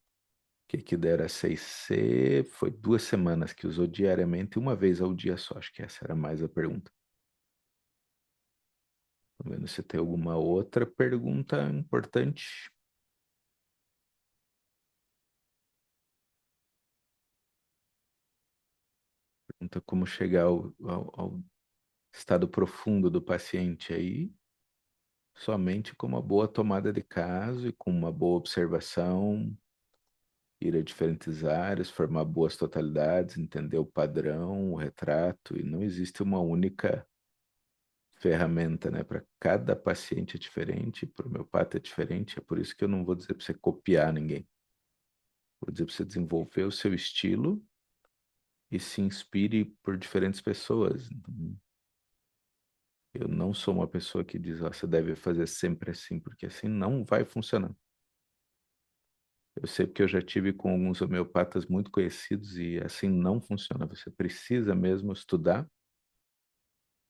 que dera 6C foi 2 semanas que usou diariamente, uma vez ao dia só. Acho que essa era mais a pergunta. Tô vendo se tem alguma outra pergunta importante. Pergunta como chegar ao estado profundo do paciente aí. Somente com uma boa tomada de caso e com uma boa observação, ir a diferentes áreas, formar boas totalidades, entender o padrão, o retrato, e não existe uma única ferramenta, né? Para cada paciente é diferente, para o homeopata é diferente, é por isso que eu não vou dizer para você copiar ninguém. Vou dizer para você desenvolver o seu estilo e se inspire por diferentes pessoas. Eu não sou uma pessoa que diz, ó, você deve fazer sempre assim, porque assim não vai funcionar. Eu sei porque eu já tive com alguns homeopatas muito conhecidos e assim não funciona. Você precisa mesmo estudar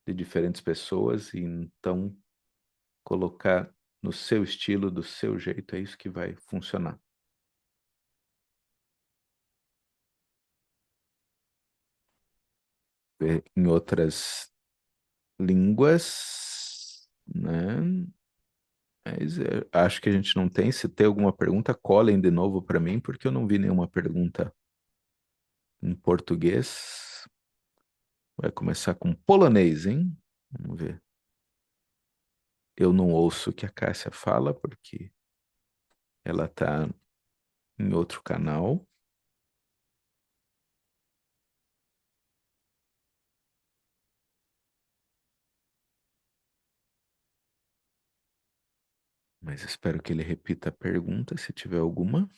de diferentes pessoas e então colocar no seu estilo, do seu jeito, é isso que vai funcionar. Em outras línguas, né? Mas acho que a gente não tem. Se tem alguma pergunta, colhem de novo para mim, porque eu não vi nenhuma pergunta em português. Vai começar com polonês, hein? Vamos ver. Eu não ouço o que a Cássia fala, porque ela está em outro canal. Mas espero que ele repita a pergunta, se tiver alguma.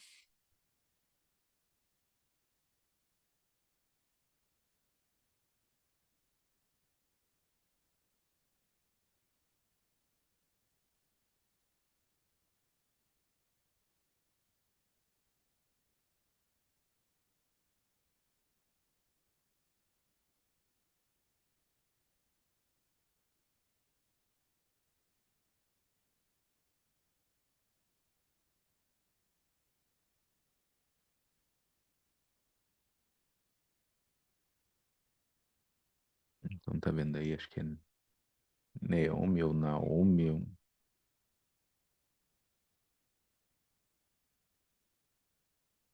Então tá vendo aí, acho que é Naomi ou Naomi.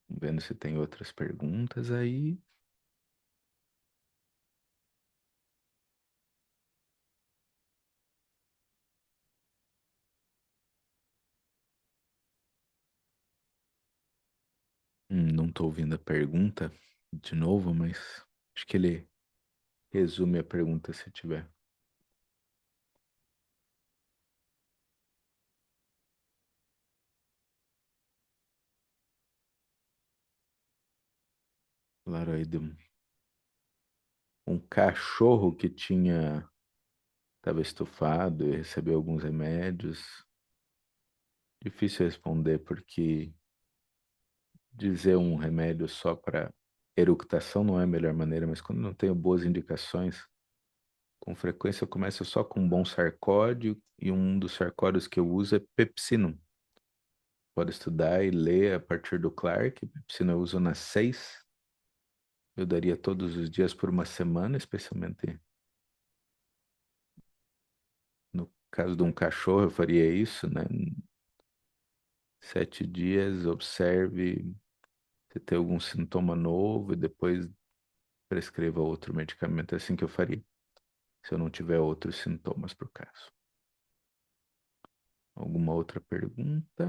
Vendo se tem outras perguntas aí. Não estou ouvindo a pergunta de novo, mas acho que ele resume a pergunta se tiver. Falaram aí de um cachorro que estava estufado e recebeu alguns remédios. Difícil responder porque dizer um remédio só para eructação não é a melhor maneira, mas quando não tenho boas indicações, Com frequência eu começo só com um bom sarcódio e um dos sarcódios que eu uso é pepsino. Pode estudar e ler a partir do Clark. Pepsino eu uso nas 6. Eu daria todos os dias por uma semana, especialmente no caso de um cachorro, eu faria isso, né? 7 dias, observe se tem algum sintoma novo e depois prescreva outro medicamento. É assim que eu faria, se eu não tiver outros sintomas para o caso. Alguma outra pergunta?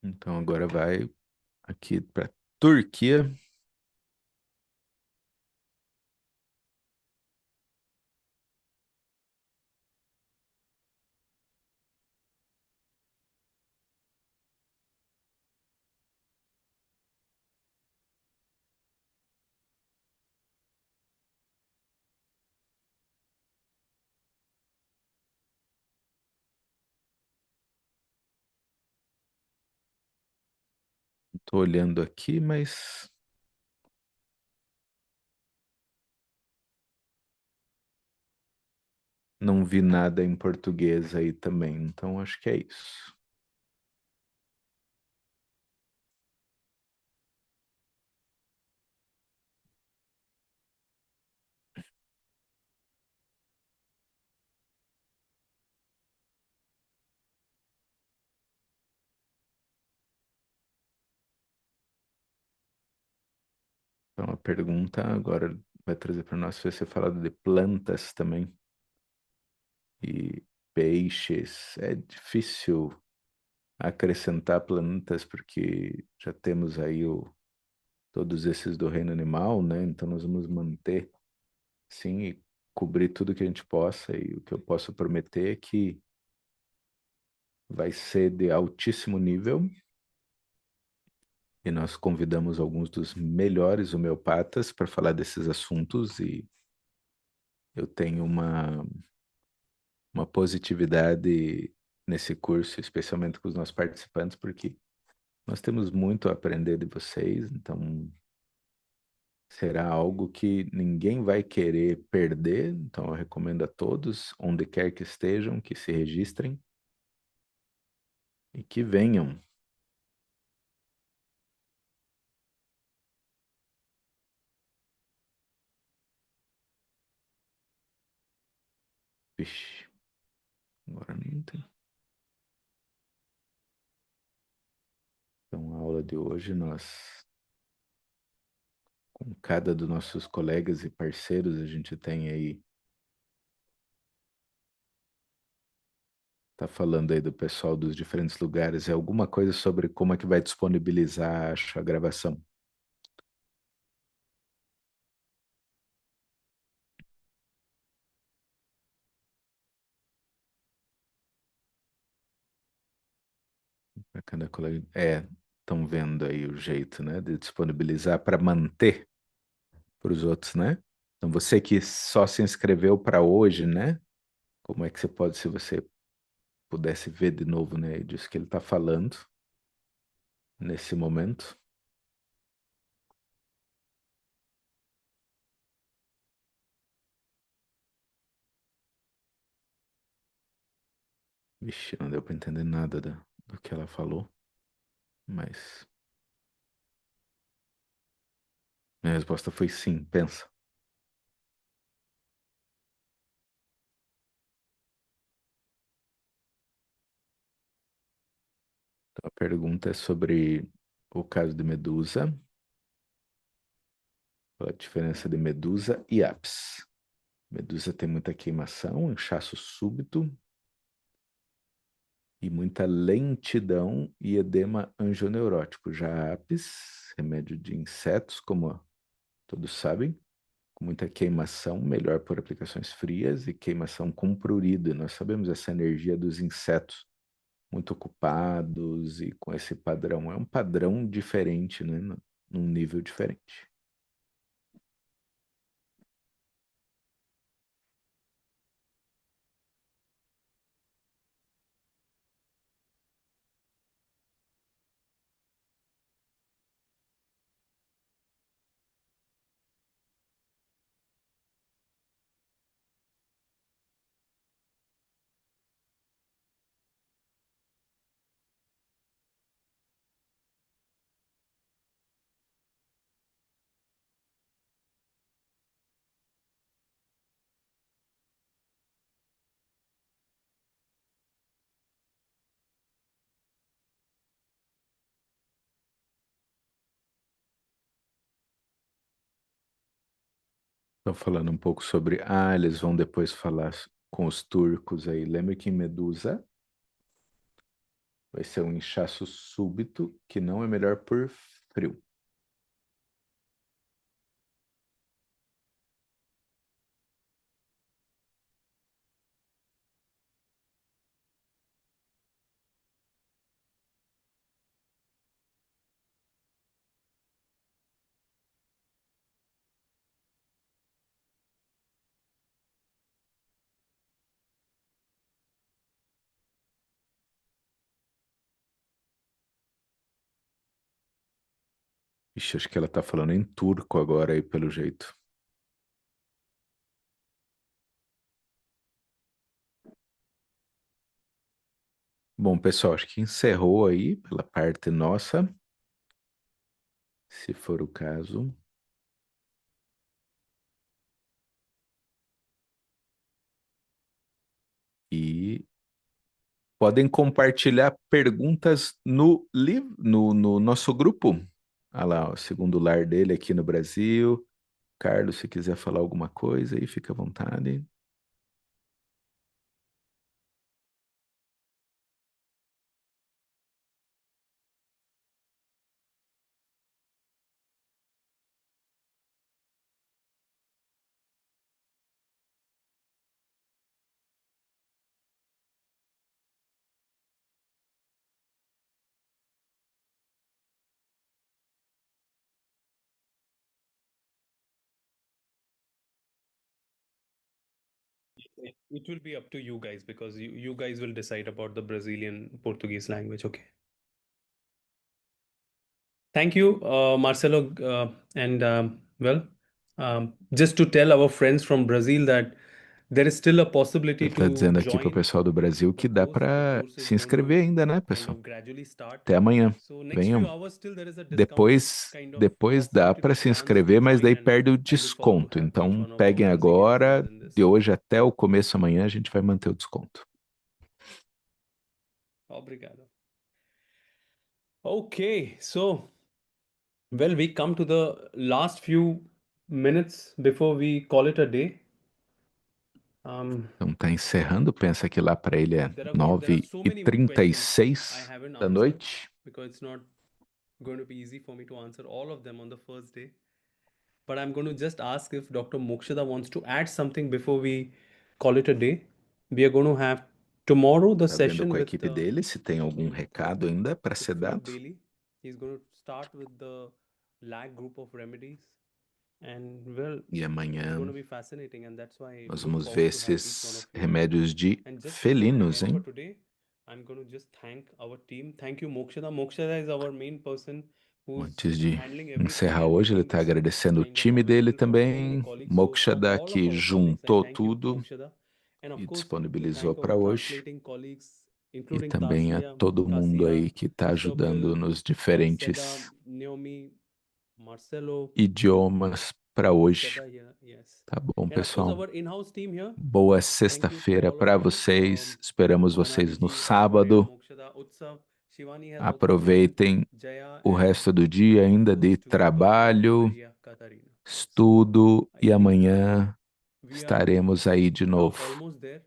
Então agora vai aqui para Turquia. Estou olhando aqui, mas não vi nada em português aí também. Então acho que é isso. Então a pergunta agora vai trazer para nós, vai ser falado de plantas também e peixes. É difícil acrescentar plantas porque já temos aí todos esses do reino animal, né? Então nós vamos manter, sim, e cobrir tudo que a gente possa. E o que eu posso prometer é que vai ser de altíssimo nível. E nós convidamos alguns dos melhores homeopatas para falar desses assuntos e eu tenho uma positividade nesse curso, especialmente com os nossos participantes, porque nós temos muito a aprender de vocês, então será algo que ninguém vai querer perder, então eu recomendo a todos, onde quer que estejam, que se registrem e que venham. Vixe, agora não tem. Então, a aula de hoje, nós, com cada dos nossos colegas e parceiros, a gente tem aí, tá falando aí do pessoal dos diferentes lugares, é alguma coisa sobre como é que vai disponibilizar, acho, a gravação. Para cada colega. Estão vendo aí o jeito, né, de disponibilizar para manter para os outros, né? Então você que só se inscreveu para hoje, né? Como é que você pode, se você pudesse ver de novo, né, disso que ele está falando nesse momento? Vixe, não deu para entender nada do que ela falou, mas minha resposta foi sim, pensa. Então, a pergunta é sobre o caso de Medusa, a diferença de Medusa e Apis. Medusa tem muita queimação, inchaço súbito e muita lentidão e edema anjoneurótico. Já Apis, remédio de insetos, como todos sabem, com muita queimação, melhor por aplicações frias e queimação com prurido. E nós sabemos essa energia dos insetos muito ocupados e com esse padrão. É um padrão diferente, né? Num nível diferente. Estão falando um pouco sobre. Ah, eles vão depois falar com os turcos aí. Lembra que em Medusa vai ser um inchaço súbito que não é melhor por frio. Ixi, acho que ela tá falando em turco agora aí, pelo jeito. Bom, pessoal, acho que encerrou aí pela parte nossa, se for o caso. E podem compartilhar perguntas no nosso grupo. Olha lá, o segundo lar dele aqui no Brasil. Carlos, se quiser falar alguma coisa aí, fica à vontade. It will be up to you guys because you guys will decide about the Brazilian Portuguese language. Okay. Thank you, Marcelo. And well, just to tell our friends from Brazil that there is still a possibility Ele está to dizendo aqui para o join pessoal do Brasil the que dá course. The para course is se going to inscrever ainda, né, kind pessoal? of gradually start. Até amanhã. So next few Venham. hours still there is a discount Depois, kind of depois dá possibility para to se chance to inscrever, mas join, daí and perde o I look forward to desconto. have each Então, one of our peguem Brazilian agora. friends in this. De hoje até o começo amanhã, a gente vai manter o desconto. Obrigado. Okay, so well, we come to the last few minutes before we call it a day. Então, tá encerrando. Pensa que lá para ele é There are so many questions I 9h36 haven't da answered noite. because it's not going to be easy for me to answer all of them on the first day. But I'm going to just ask if Dr. Mokshada wants to add something before we call it a day. We are going to have tomorrow the Tá vendo session com a with equipe dele se tem algum recado ainda para ser Philip dado. Bailey. He's going to start with the lag group of remedies. And well, E it's amanhã going to be fascinating, and that's why I nós look vamos forward ver to have each one esses of you. remédios de And just before we felinos, end for hein? today, I'm going to just thank our team. Thank you, Mokshada. Mokshada is our main person who's Antes de handling everything encerrar and hoje, ele making está this agradecendo o kind of time dele available for so many também, colleagues. So for Mokshada, all of que our colleagues, I juntou thank you, tudo Mokshada. And of e course, to disponibilizou thank our para hoje. translating colleagues, E including também a Tasia, todo mundo Tasia, aí que está ajudando Swapnil, nos Seda, diferentes Naomi, Marcelo, idiomas para hoje. Seda here, yes. Tá bom, And of course, pessoal? our in-house team here. Boa Thank you to sexta-feira all of para you. vocês. Esperamos Manali vocês no ji, Aishwarya, sábado. Mokshada, Utsav, Shivani has also joined, Aproveitem Jaya, o and resto do dia of ainda de course to Gauri, trabalho, Maria, Katarina. Yes. estudo I e think amanhã we are estaremos aí de now novo almost there.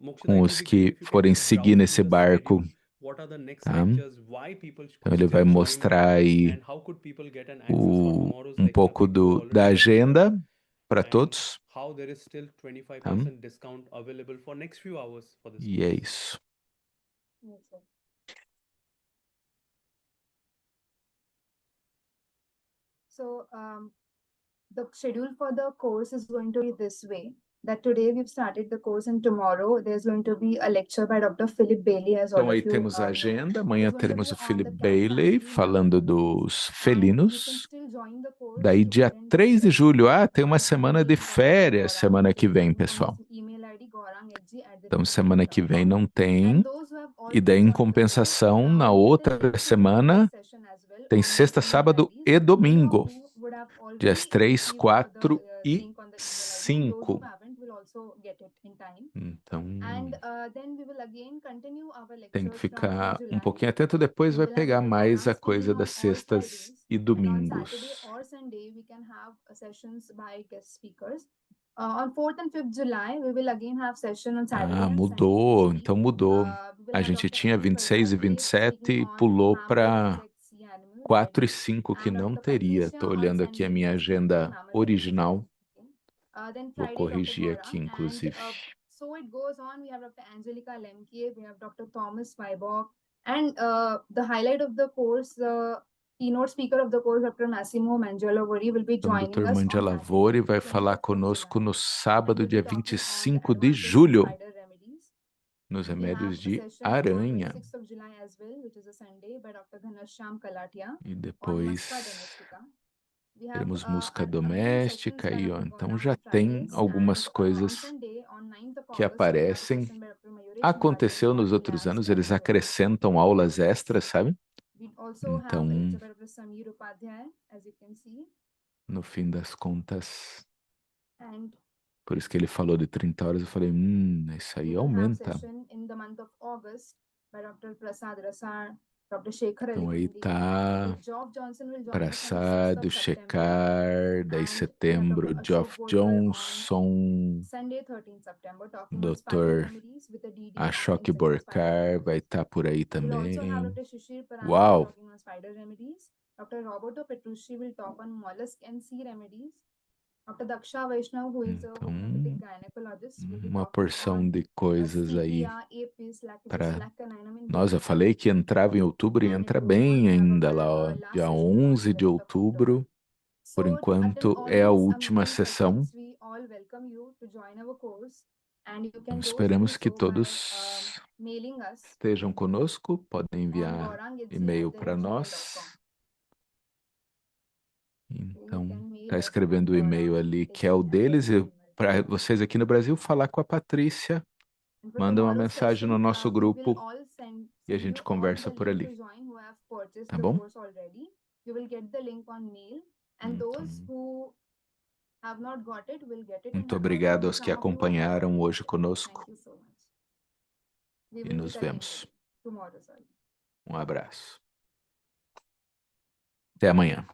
Mokshada, com it os would be great que if you can forem just seguir browse nesse through the barco, schedule. What are the next tá? lectures? Why people Então could ele vai still join, mostrar aí and how could people get an access for tomorrow's um lecture? pouco People have da already registered, agenda para and todos, how there is still tá? 25% discount available for next few hours for this E é course. isso. Yes, sir. So the schedule for the course is going to be this way. That today we've started the course, and tomorrow there's going to be a lecture by Dr. Philip Bailey, as all Então aí of you temos a know. agenda. Amanhã It's going to teremos be o on Philip the CAT Bailey family falando disease, dos and you can felinos. still join the course Daí, to dia attend 3 de this julho, session. tem uma You can semana de mail Dr. férias Gaurang semana que vem, on pessoal. his email ID Então, semana que vem gaurang@gmail.com. não tem. And those who have E daí, already em joined the course, compensação, na we'll get a outra link to join this semana, session as well tem on his sexta, email sábado ID. e So those domingo, who would have dias already 3, received the 4 e link on the email ID, those 5. who haven't will also get it in time. Então, And then we will again continue our tem que lectures from 1st ficar um July. pouquinho atento. Depois We vai will have pegar Dr. mais a Gaurang's coisa training on das all sextas Fridays. e e And on Saturday domingos. or Sunday, we can have sessions by guest speakers. On 4th and 5th July, we will again have session on Saturday Ah, and mudou, Sunday. então mudou. We will A have gente Dr. tinha N. 26 e Karwate 27 speaking e on pulou mammal para insects, sea animals, 4 e birds, 5 que and não Dr. teria. Patricia Tô on olhando aqui a Sunday minha will speak on agenda mammal original. reptiles. Then Vou Friday, Dr. corrigir Gora. aqui, And inclusive. so it goes on. We have Dr. Angelica Lemke, we have Dr. Thomas Weibock, and the highlight of the course, the keynote speaker of the course, Dr. Massimo Mangialavori, will be Então, o joining Dr. us on Mangialavori Saturday, vai falar 25th of conosco July. no And sábado, we'll dia be talking on the 25 de advantages of julho, spider remedies. nos We have remédios a de session on aranha. 26th of July as well, which is a Sunday, by Dr. Ghanashyam Kalatia E on depois Musca domestica. We have teremos música again sessions doméstica by aí, ó. Dr. Então Gora já on tem Fridays. algumas And on coisas Sunday, on 9th of que August, we will have a aparecem. session by Dr. Mayuresh Aconteceu Mahajan nos on outros anos, elastic eles nerve acrescentam aulas extras, sabe? We also have a Então, lecture by Dr. Samir Upadhyay, as you can see. no fim das contas, And por isso que ele falou de 30 horas, eu falei, isso aí we will have aumenta. session in the month of August by Dr. Prasad Rasar, Dr. Shekhar Então aí Alikindi. tá Geoff Johnson will join us on the 6th Braçado, of September. Checar, daí And we have setembro, Dr. Geoff Ashok Godkar on Johnson, Sunday, 13th September, talking on spider Dr. remedies with a DD on Ashok insects and spider Borkar remedies. vai estar por aí We will also have também. Dr. Shishir Paranjali Uau! talking on spider remedies. Dr. Roberto Petrucci will talk on mollusk and sea remedies. Dr. Daksha Vaishnav, who is a Então, homeopathic gynecologist, will be uma talking porção on de coisas aí Stevia, Apis, Lactose, para... Lactaninum in Nossa, eu babies. falei que entrava em outubro e And in entra total, bem we have ainda lá, ó. last Dia session on 11 de 11th of October. outubro, por So to attend enquanto, all é a these última amazing sessão. sessions, we all welcome you to join our course, and you can Então, do esperamos que so by todos mailing us estejam conosco. Podem on enviar e-mail para gaurang@gmail.com. nós. You Então, can mail tá us escrevendo on o e-mail ali, que é o deles. E para vocês aqui no Brasil, falar com a Patrícia. And for Manda uma tomorrow's mensagem no session, nosso we will grupo all send e a you gente all conversa the por link ali, to join who have purchased tá the bom? course already. You will get the link on mail, and Então, those who have not got it will get it. muito And obrigado aos que some of you have acompanharam already hoje got it. conosco Thank you so much. We e will nos be touching vemos. today, tomorrow, sorry. Um abraço. Até amanhã.